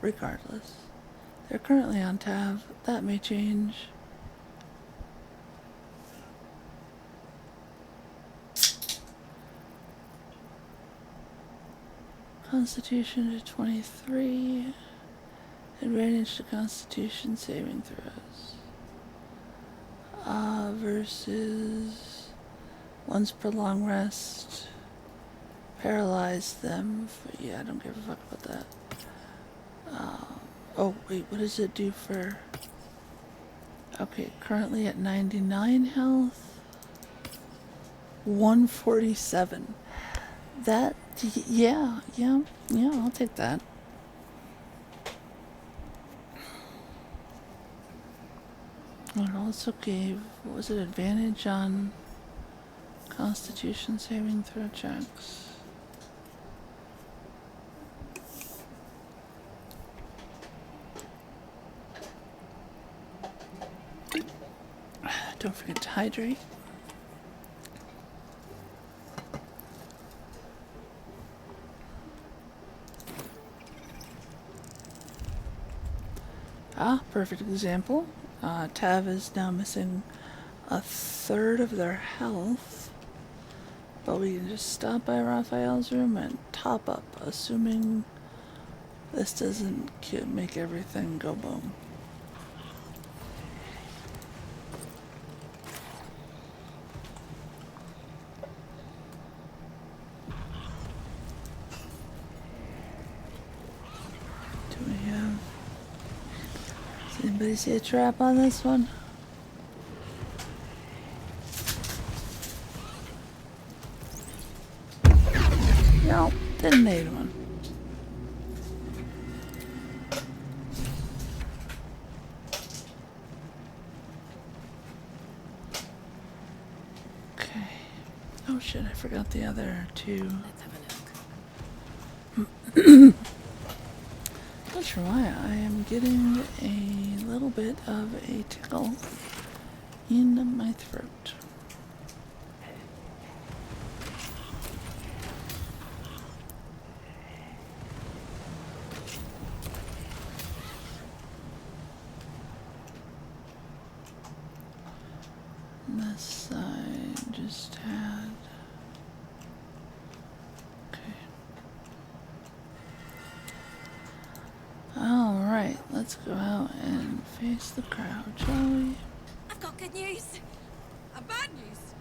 regardless, they're currently on tab. That may change. Constitution to 23. Advantage to Constitution saving throws. Versus once per long rest. Paralyze them. Yeah, I don't give a fuck about that. Oh, wait, what does it do for... Okay, currently at 99 health. 147. That, yeah, I'll take that. It also gave, what was it, advantage on Constitution saving throw checks. Don't forget to hydrate. Ah, perfect example. Tav is now missing a third of their health. But we can just stop by Raphael's room and top up, assuming this doesn't make everything go boom. Do we have... Does anybody see a trap on this one? No, didn't need one. Okay. Oh shit, I forgot the other two. Let's have a look. Not sure why I am getting a little bit of a tickle in my throat. this side just had... Okay. Alright, let's go out and face the crowd, shall we? I've got good news. A bad news.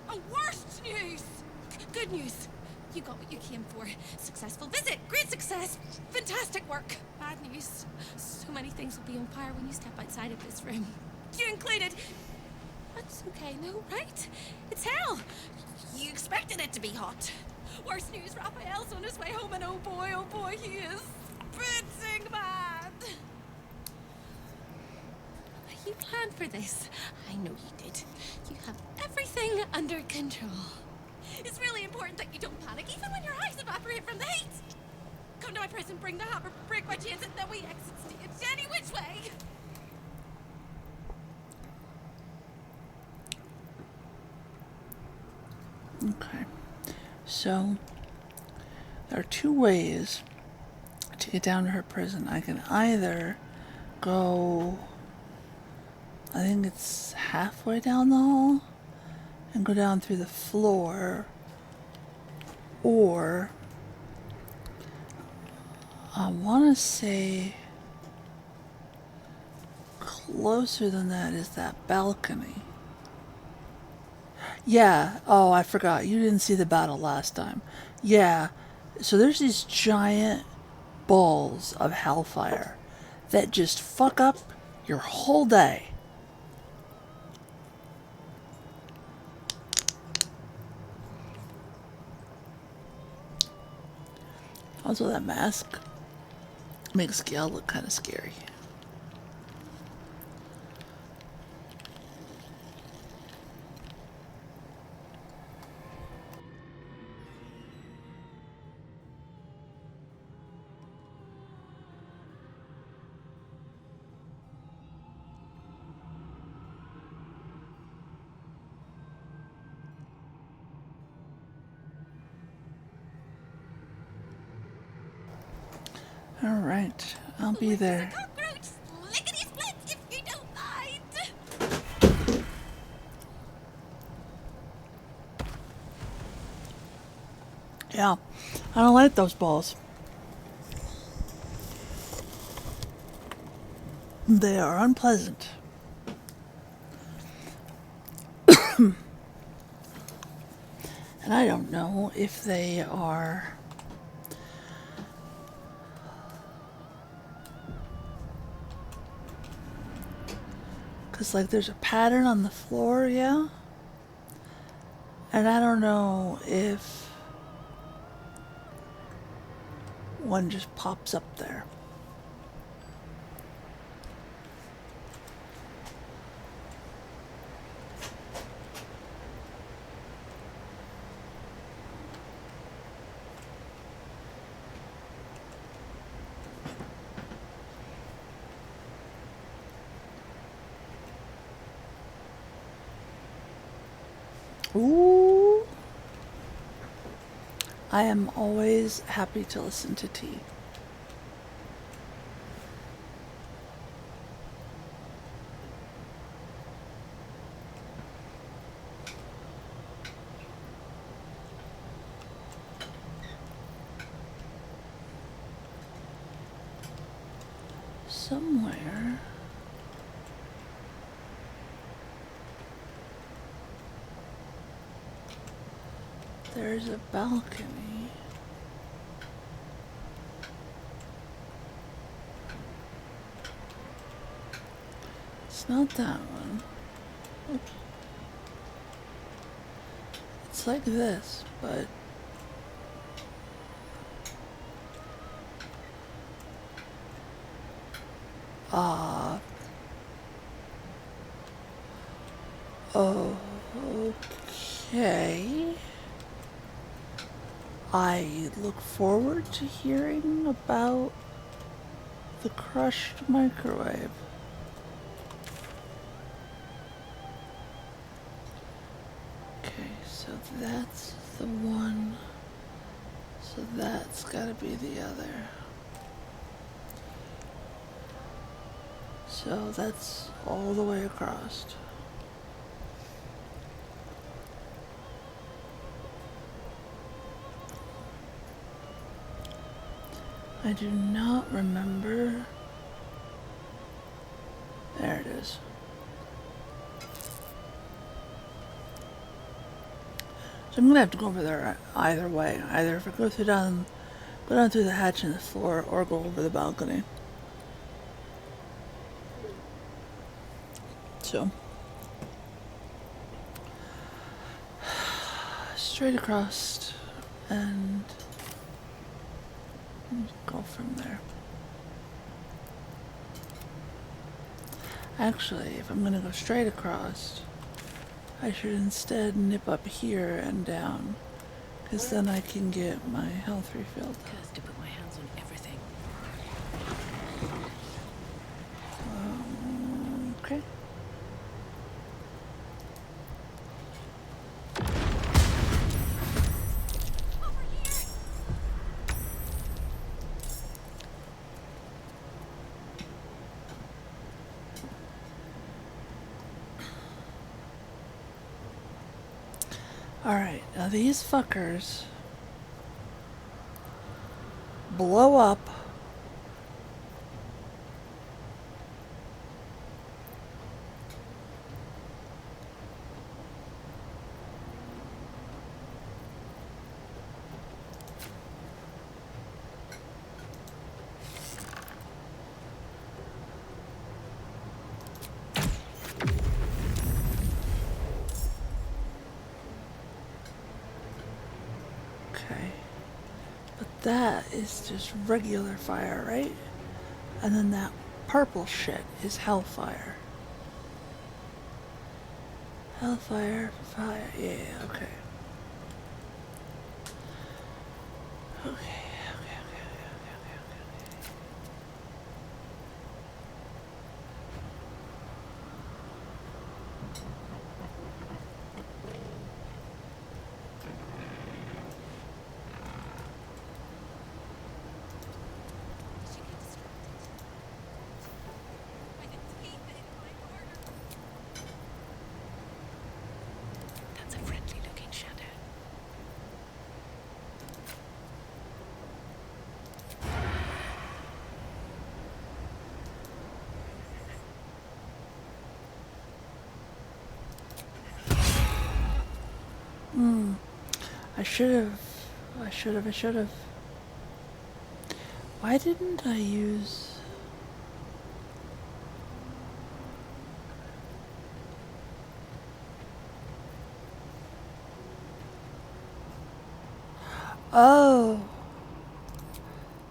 A worst news. Good news. You got what you came for. Successful visit. Great success. Fantastic work. Bad news. So many things will be on fire when you step outside of this room. You included. That's okay, no, right? It's hell. You expected it to be hot. Worst news, Raphael's on his way home, and oh boy, he is blitzing mad. You planned for this. I know you did. You have everything under control. It's really important that you don't panic, even when your eyes evaporate from the heat. Come to my prison, bring the hammer, break my chains, and then we exit stage any which way. Okay. So, there are two ways to get down to her prison. I can either go, I think it's halfway down the hall, and go down through the floor, or I want to say closer than that is that balcony. Yeah, oh, I forgot. You didn't see the battle last time. Yeah, so there's these giant balls of hellfire that just fuck up your whole day. Also, that mask makes Gale look kind of scary. All right, I'll be there. Lickety-split, if you don't mind. Yeah, I don't like those balls. They are unpleasant. And I don't know if they are... Because, like, there's a pattern on the floor, yeah? And I don't know if one just pops up there. Ooh. I am always happy to listen to tea. Somewhere there's a balcony. It's not that one. Oops. It's like this, but okay. I look forward to hearing about the crushed microwave. Okay, so that's the one. So that's gotta be the other. So that's all the way across. I do not remember. There it is. So I'm gonna have to go over there either way. Either if I go down through the hatch in the floor, or go over the balcony. So straight across and go from there. Actually, if I'm gonna go straight across, I should instead nip up here and down, because then I can get my health refilled. Cursed to put my hands on everything. Okay. Alright, now these fuckers blow up that is just regular fire, right? And then that purple shit is hellfire. Hellfire, fire, yeah, okay. Okay. That's a friendly looking shadow. I should have. Why didn't I use... Oh!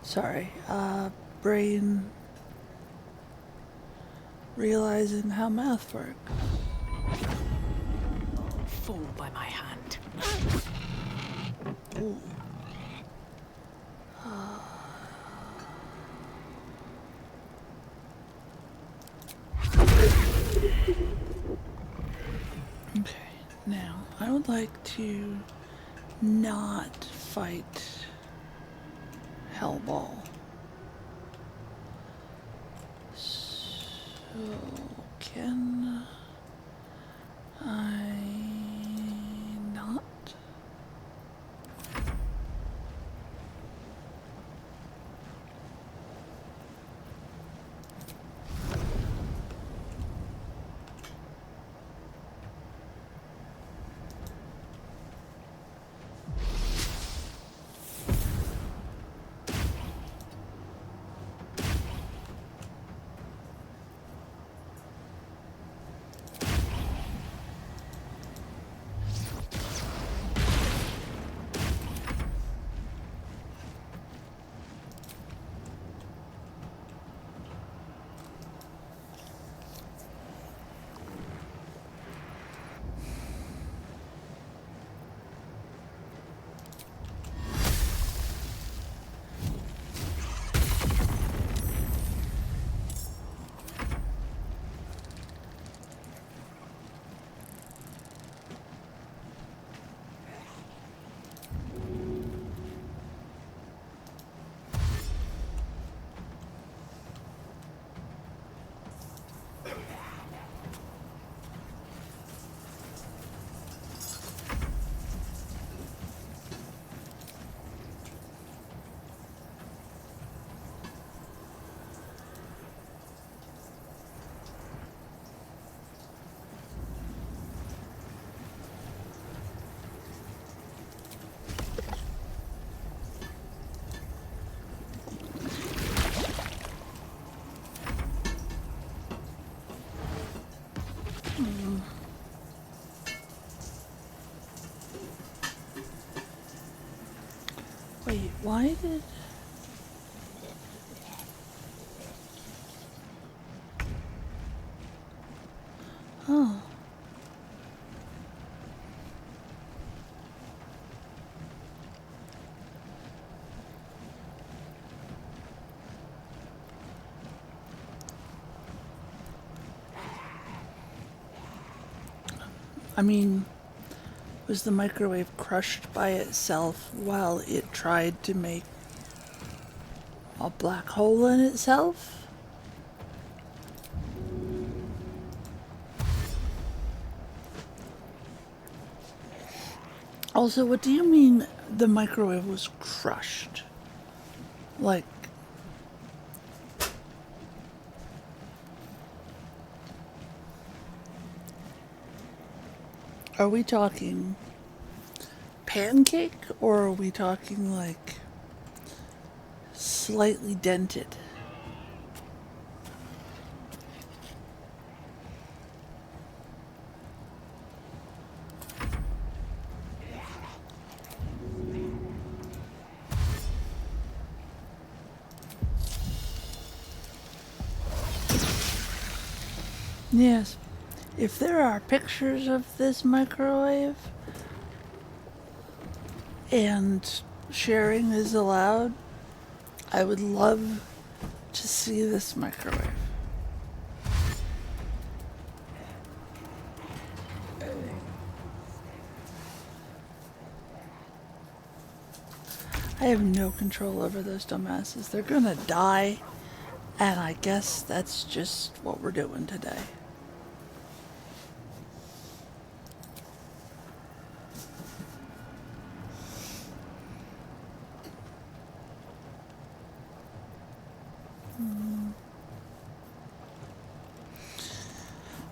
Sorry, brain realizing how math works. Fall by my hand. Ooh. Okay, now I would like to not fight Hellball. So can I not? Wait, why did... Oh. I mean, was the microwave crushed by itself while it tried to make a black hole in itself? Also, what do you mean the microwave was crushed? Like... Are we talking pancake, or are we talking like slightly dented? Yes. If there are pictures of this microwave and sharing is allowed, I would love to see this microwave. I have no control over those dumbasses. They're gonna die, and I guess that's just what we're doing today.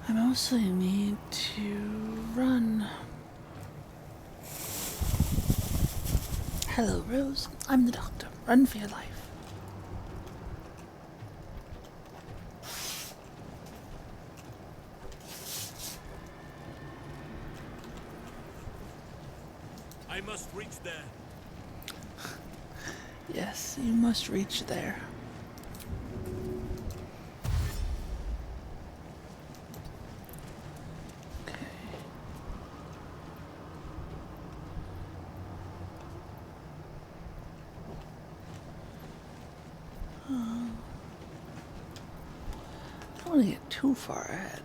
I mostly need to run. Hello, Rose. I'm the doctor. Run for your life. I must reach there. Yes, you must reach there. I don't want to get too far ahead.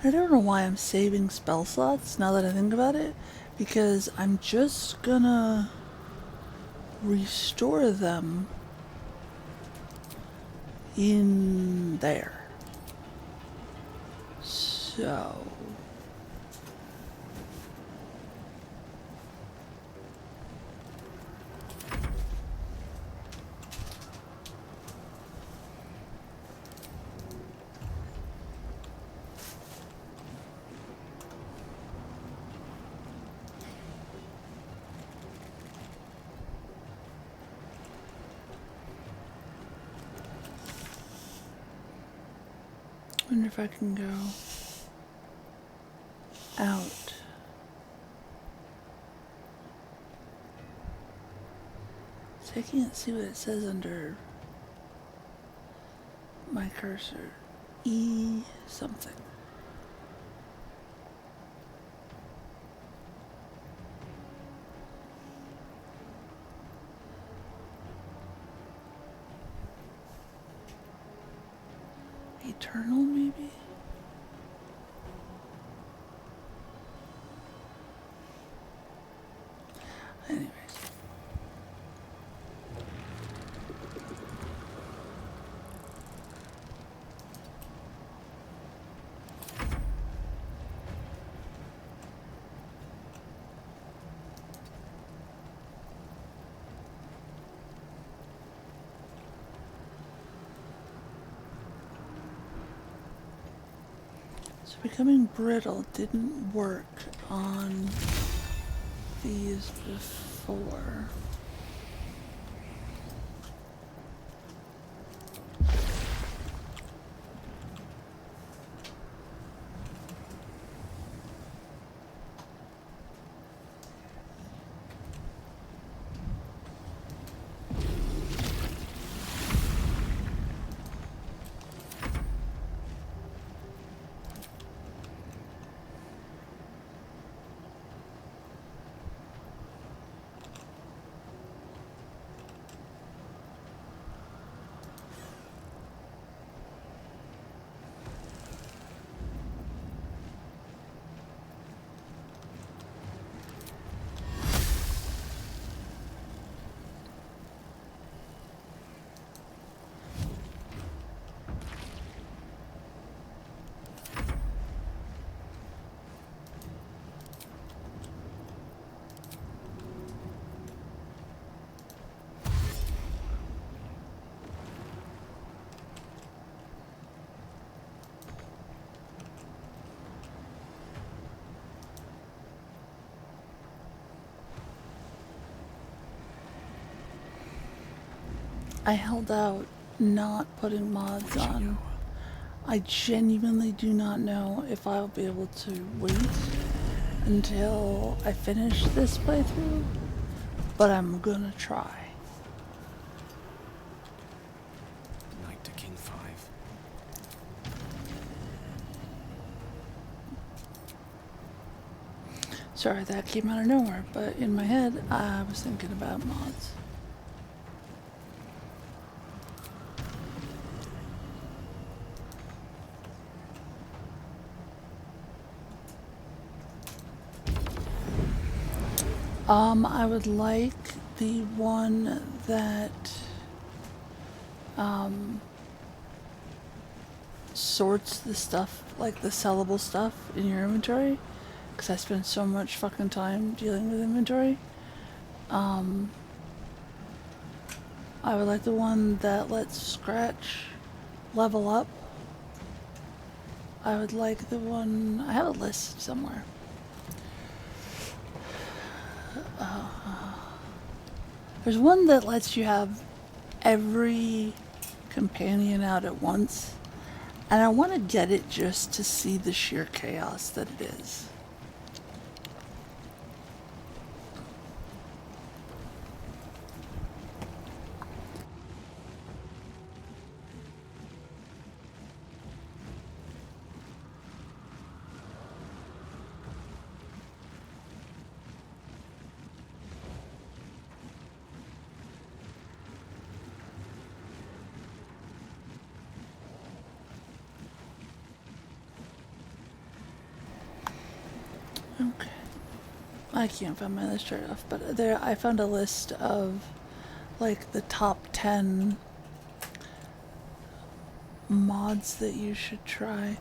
I don't know why I'm saving spell slots now that I think about it, because I'm just gonna restore them in there. So... I wonder if I can go out. So I can't see what it says under my cursor. E something. Eternal, maybe? Anyways. So becoming brittle didn't work on these before. I held out not putting mods on. I genuinely do not know if I'll be able to wait until I finish this playthrough, but I'm gonna try. Knight to King 5. Sorry, that came out of nowhere, but in my head, I was thinking about mods. I would like the one that sorts the stuff, like the sellable stuff in your inventory, because I spend so much fucking time dealing with inventory. I would like the one that lets Scratch level up. I would like the one, I have a list somewhere. There's one that lets you have every companion out at once, and I want to get it just to see the sheer chaos that it is. Okay. I can't find my list right off, but there I found a list of like the top 10 mods that you should try.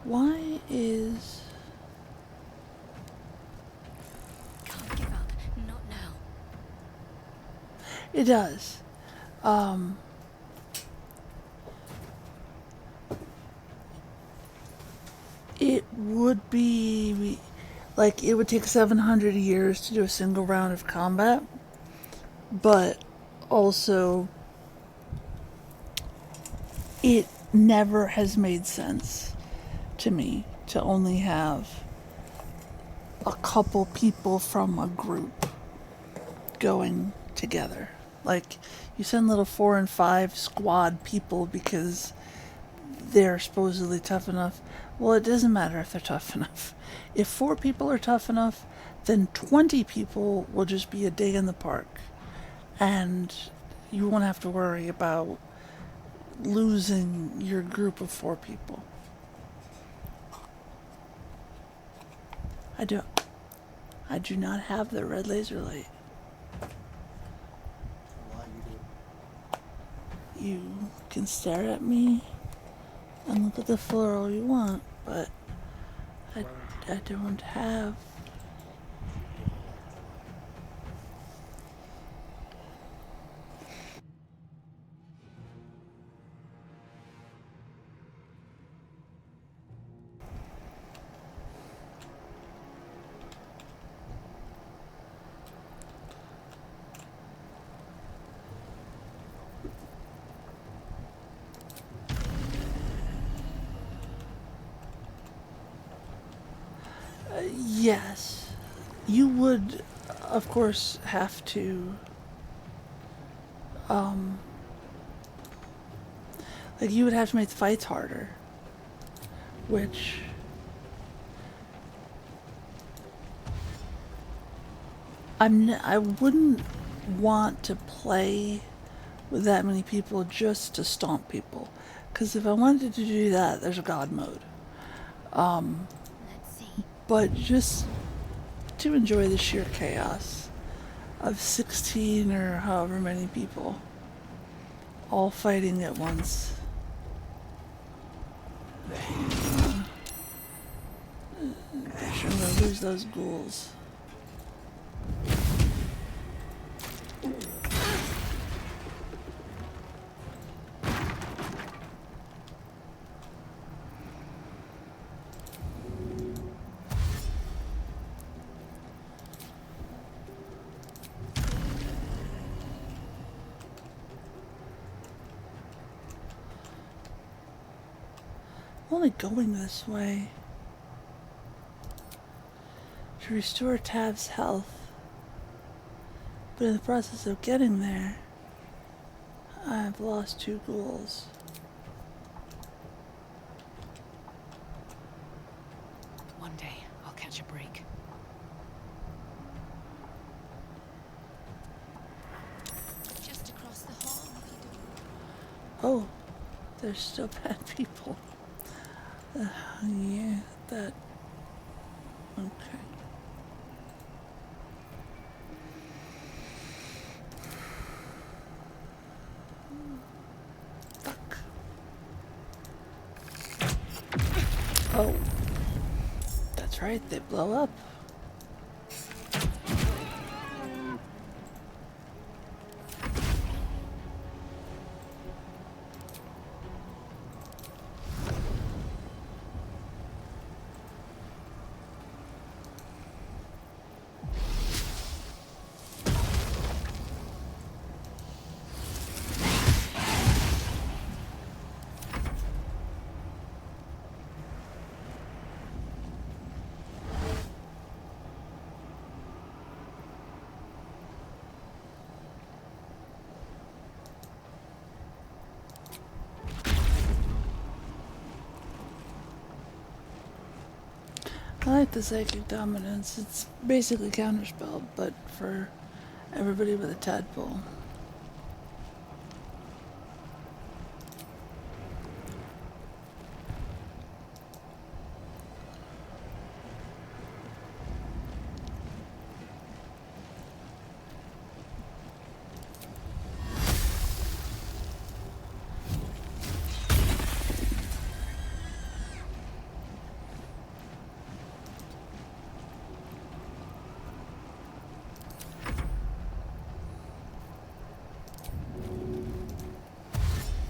Why is... Can't give up. Not now. It does. It would be like it would take 700 years to do a single round of combat, but also it never has made sense to me to only have a couple people from a group going together. Like, you send little 4 and 5 squad people because they're supposedly tough enough. Well, it doesn't matter if they're tough enough. If 4 people are tough enough, then 20 people will just be a day in the park. And you won't have to worry about losing your group of 4 people. I do not have the red laser light. You can stare at me and look at the floor all you want, but I don't have... Yes, you would, of course, have to, like, you would have to make the fights harder, which, I wouldn't want to play with that many people just to stomp people, because if I wanted to do that, there's a god mode. But just to enjoy the sheer chaos of 16 or however many people all fighting at once. I'm gonna lose those ghouls. I'm only going this way to restore Tav's health. But in the process of getting there, I've lost 2 ghouls. One day, I'll catch a break. Just across the hall, if you don't. Oh, there's still bad people. Yeah, that... Okay. Fuck. Oh. That's right, they blow up. I like the psychic dominance. It's basically counterspell, but for everybody with a tadpole.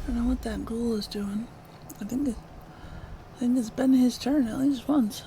I don't know what that ghoul is doing. I think it's been his turn at least once.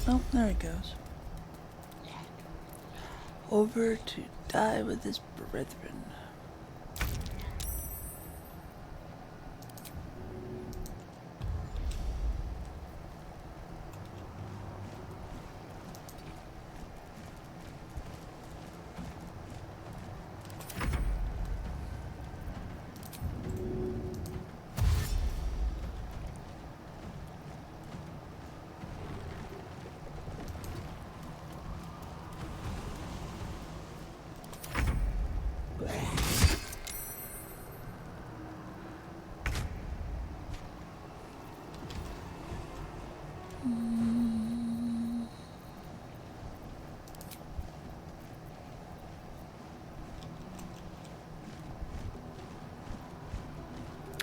Oh, there he goes. Over to die with his brethren.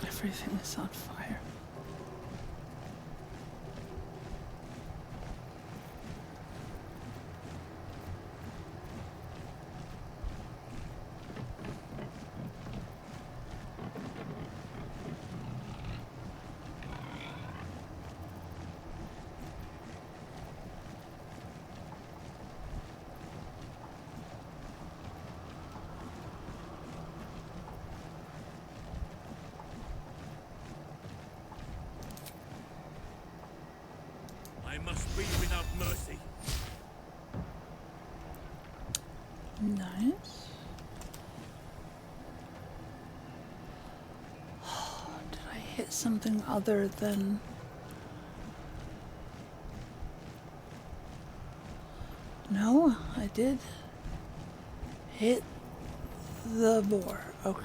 Everything is on fire. must be without mercy. Nice. Did I hit something other than... No, I did hit the boar. Okay.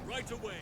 Right away.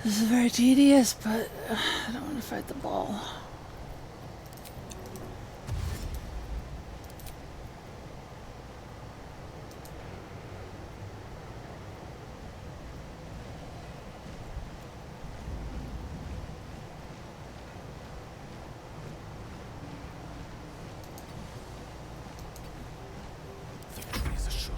This is very tedious, but I don't want to fight the ball. Victory is assured.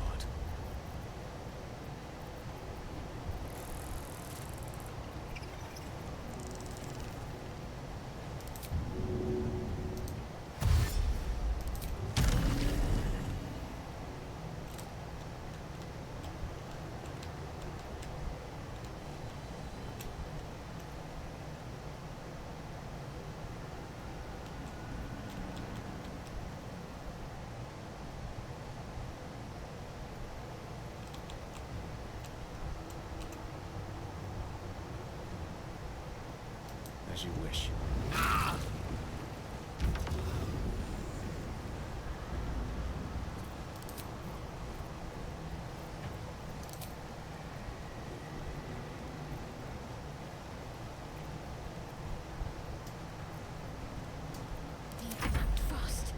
As you wish. Act fast.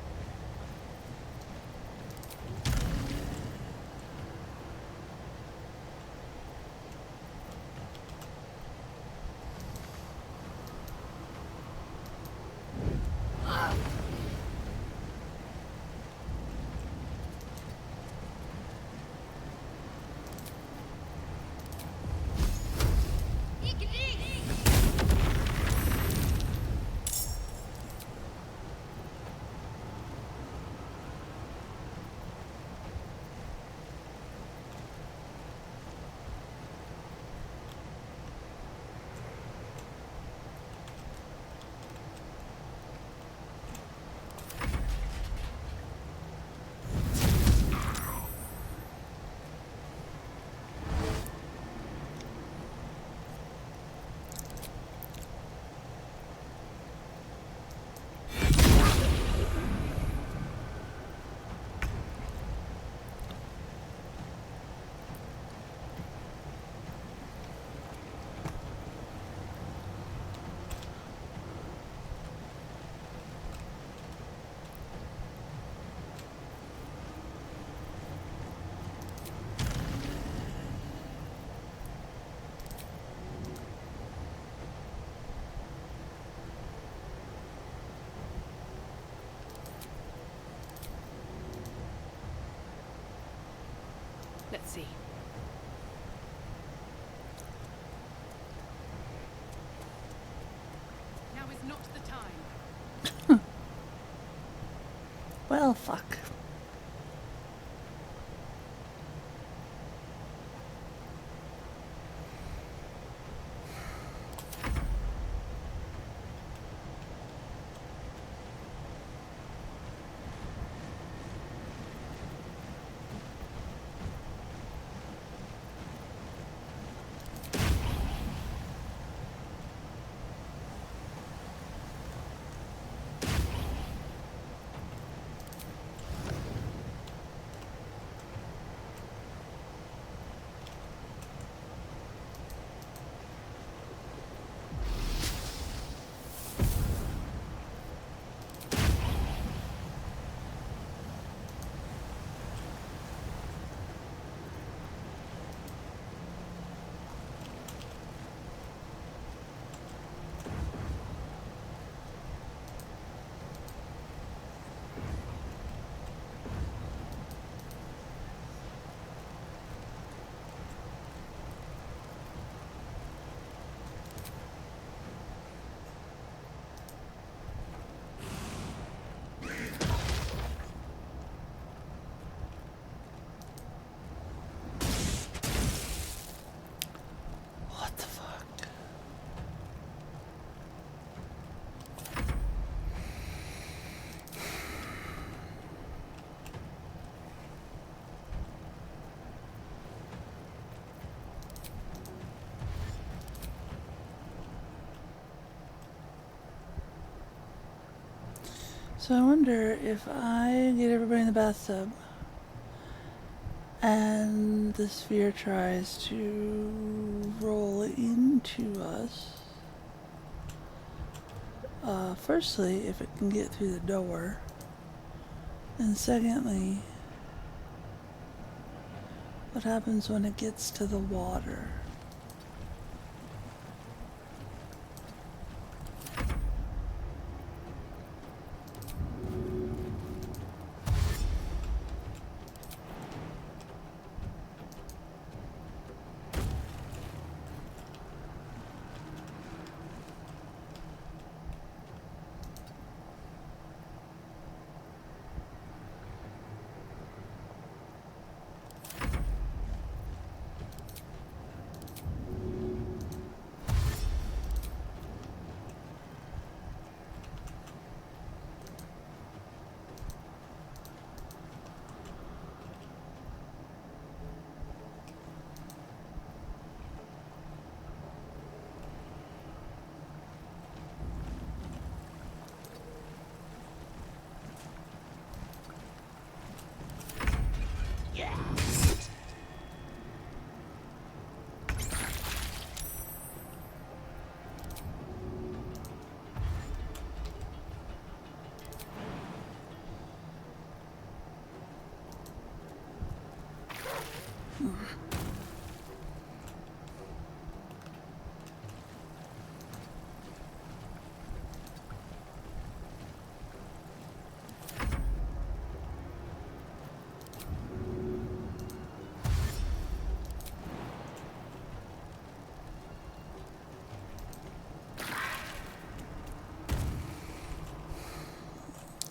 Let's see. Now is not the time. Well, fuck. What the fuck? So I wonder if I get everybody in the bathtub and the sphere tries to roll into us. Firstly, if it can get through the door, and secondly, what happens when it gets to the water?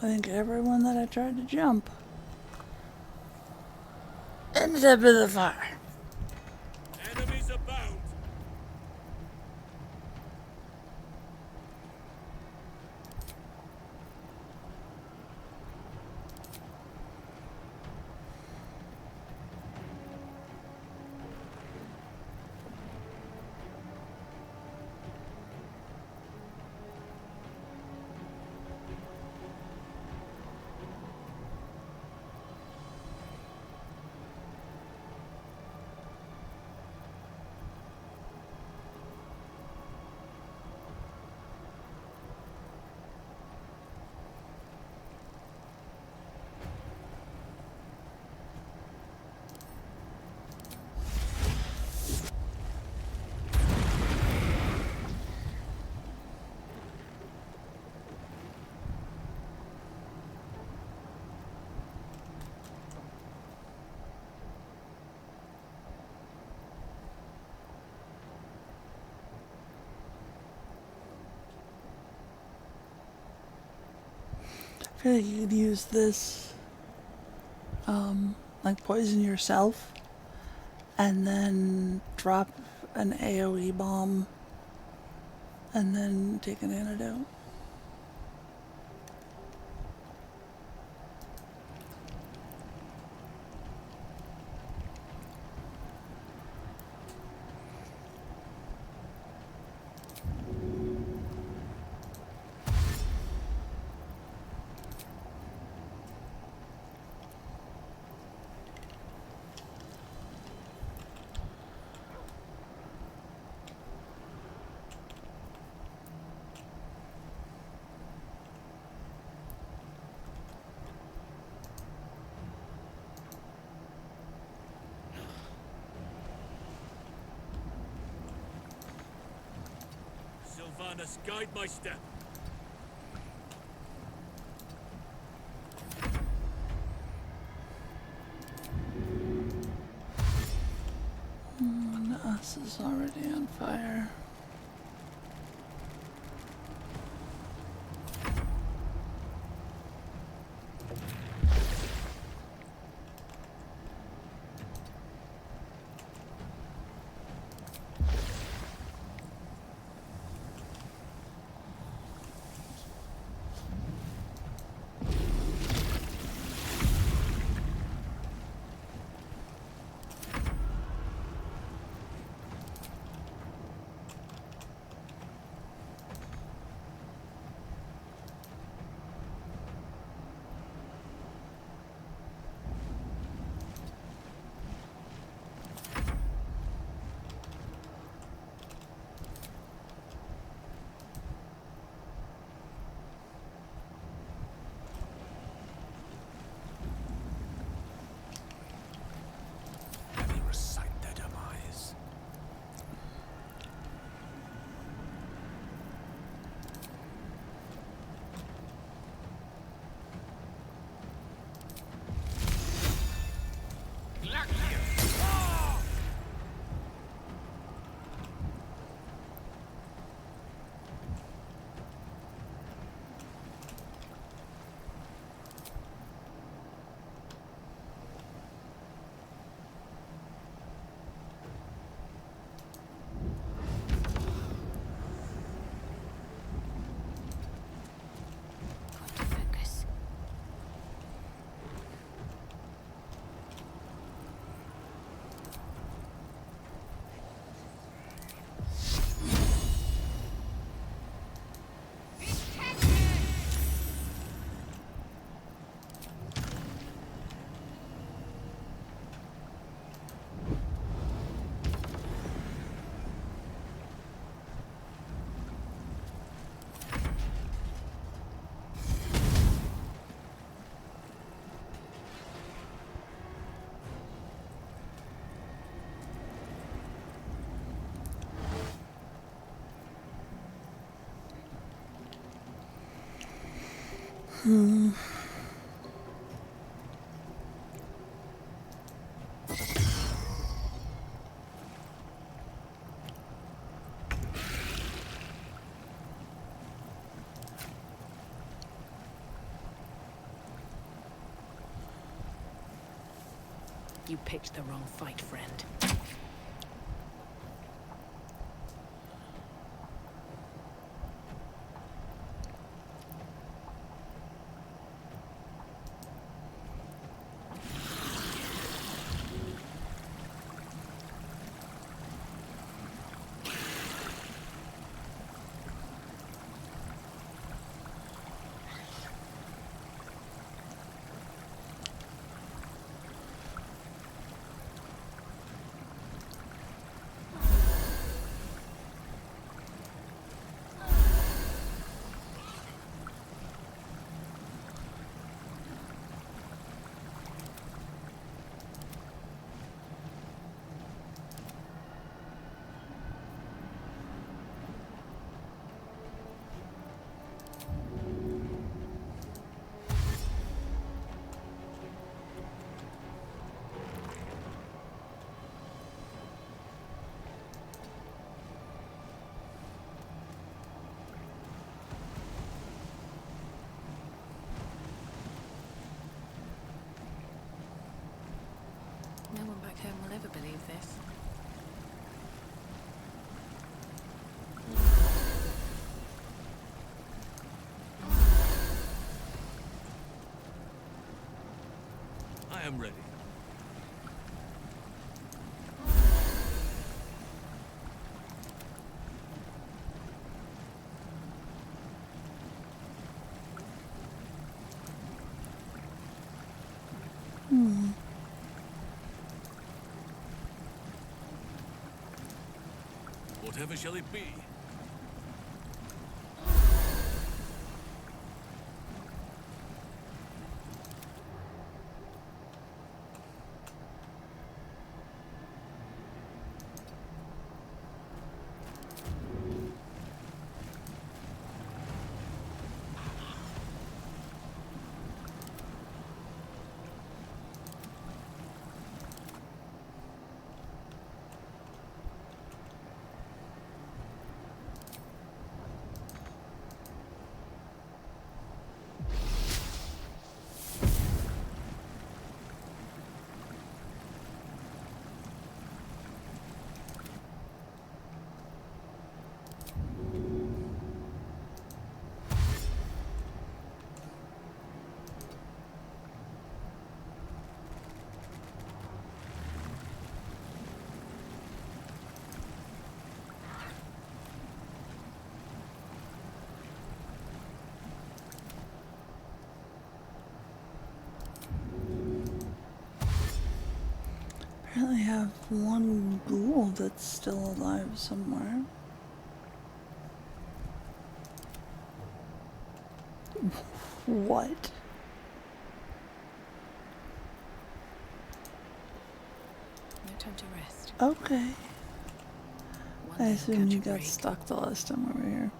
I think everyone that I tried to jump ended up in the fire. Enemies abound. feel like you could use this, like poison yourself, and then drop an AoE bomb, and then take an antidote. Sylvanas, guide my step. The us is already on fire. Let me recite their demise. Got to focus. You picked the wrong fight, friend. am ready. Whatever shall it be? Apparently have one ghoul that's still alive somewhere. What? No time to rest. Okay. One I day I'll assume catch you a got break. stuck the last time over here.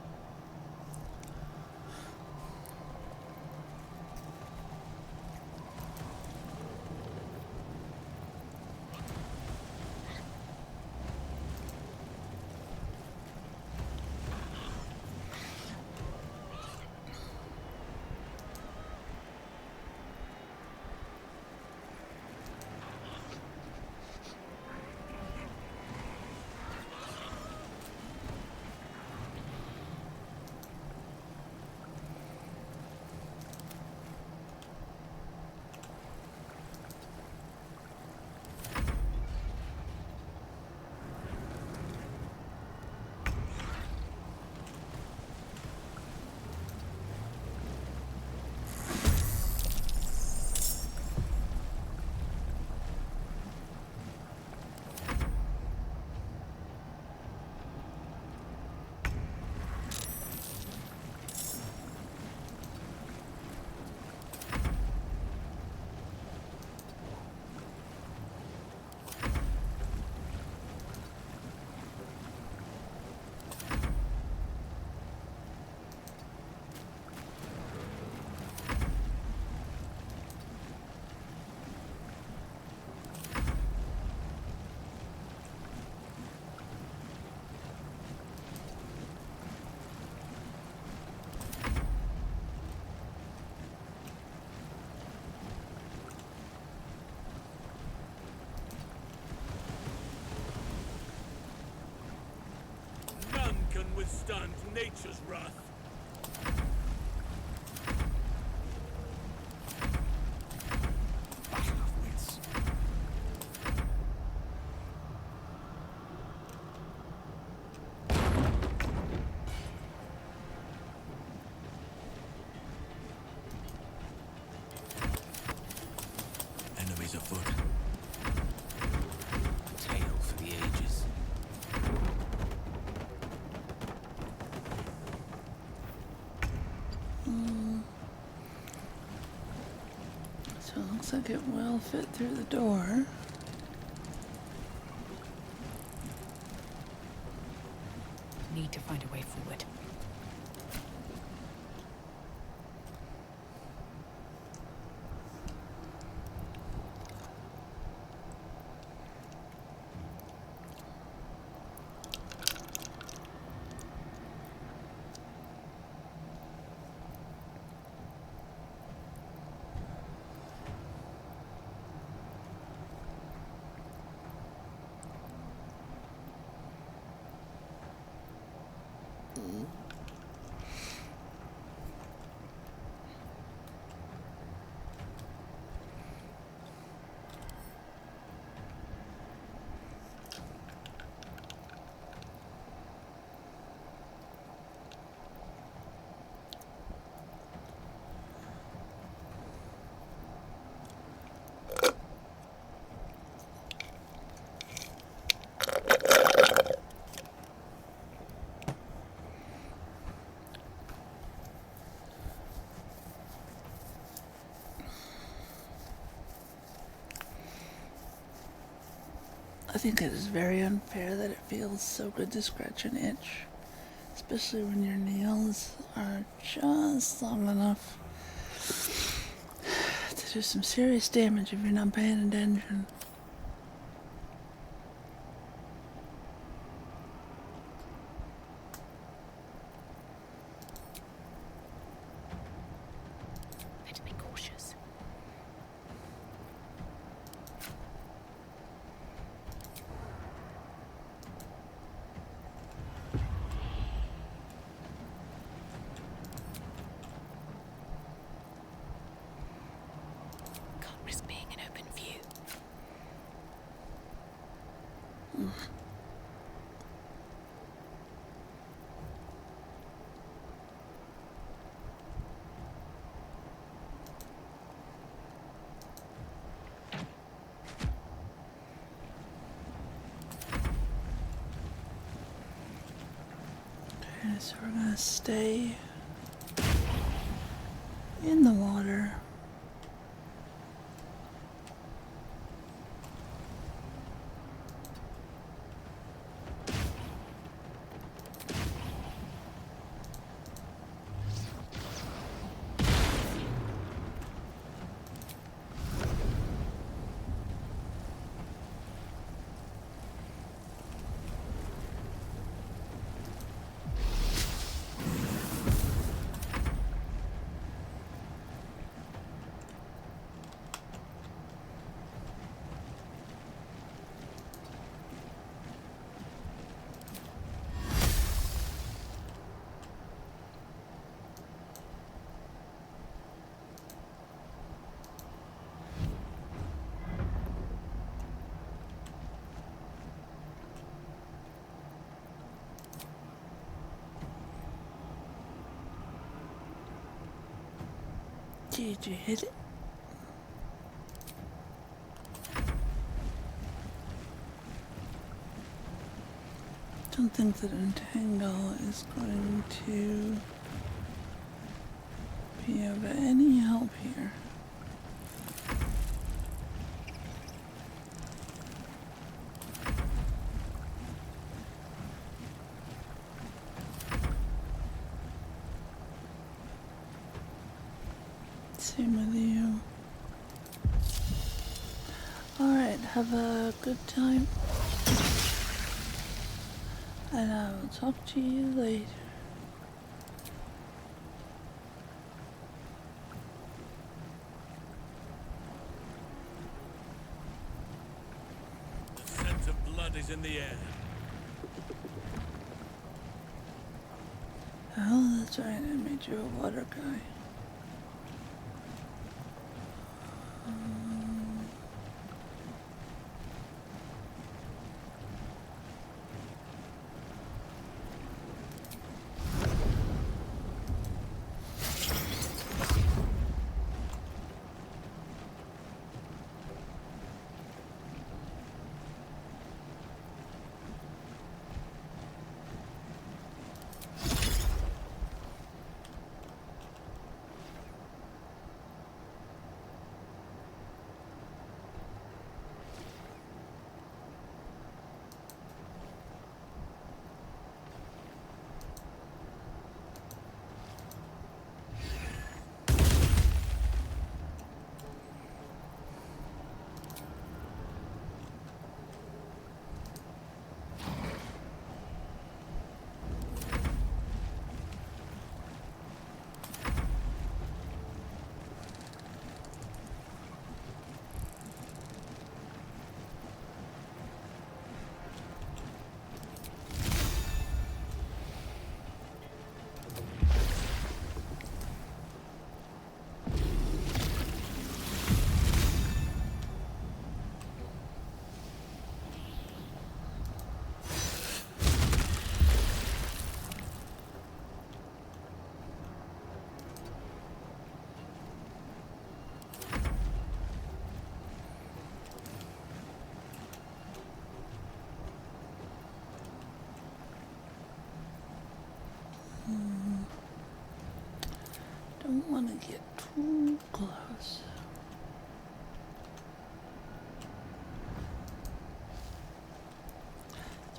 None can withstand nature's wrath. Battle of wits. Enemies afoot. Tale for the ages. So it looks like it will fit through the door. Need to find a way forward. think it is very unfair that it feels so good to scratch an itch, especially when your nails are just long enough to do some serious damage if you're not paying attention. Better be cautious. Can't risk being in open view. Okay, so we're gonna stay in the water. Did you hit it? Don't think that Entangle is going to be of any help here. Same with you. Alright, have a good time. And I will talk to you later. The scent of blood is in the air. Oh, that's right, I made you a water guy. Don't want to get too close.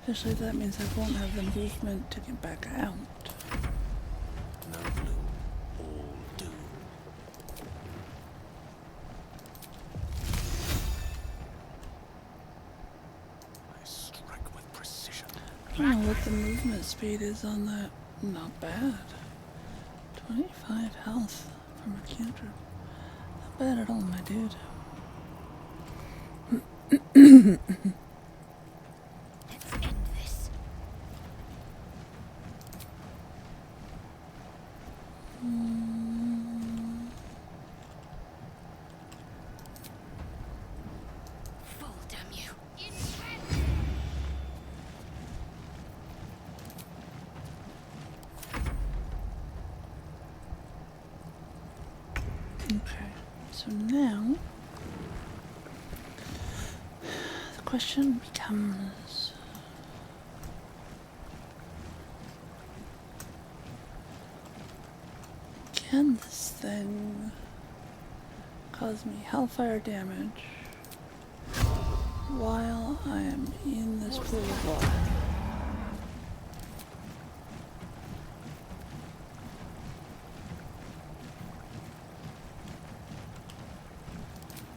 Especially if that means I won't have the movement to get back out. No bloom, all doom. I strike with precision. I don't know what the movement speed is on that. Not bad. 25 health from a cantrip. Not bad at all, my dude. Let's end this. Fall, damn you. Okay, so now the question becomes, can this thing cause me hellfire damage while I am in this pool of water?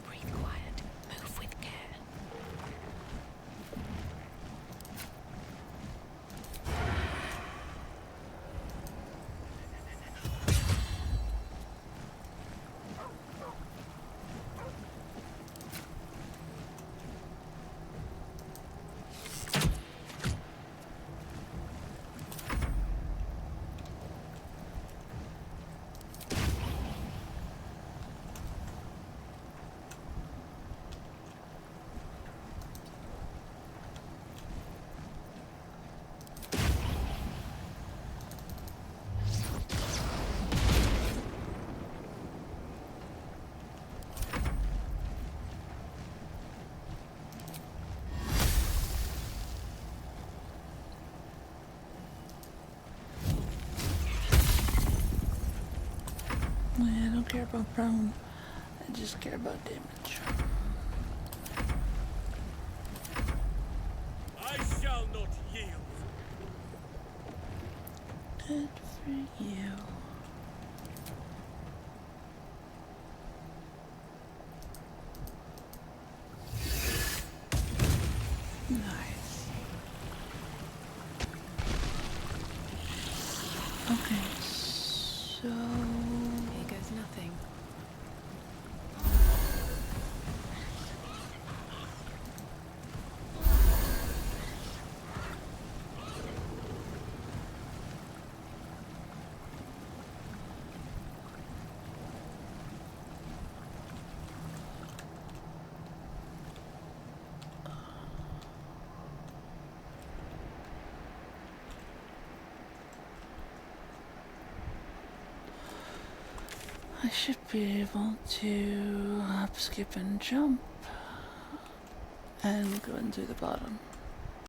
Breathe quiet. Move with care. I don't care about prone, I just care about damage. I shall not yield. Good for you. Nice. Okay, so Here goes nothing. I should be able to hop, skip, and jump and go into the bottom.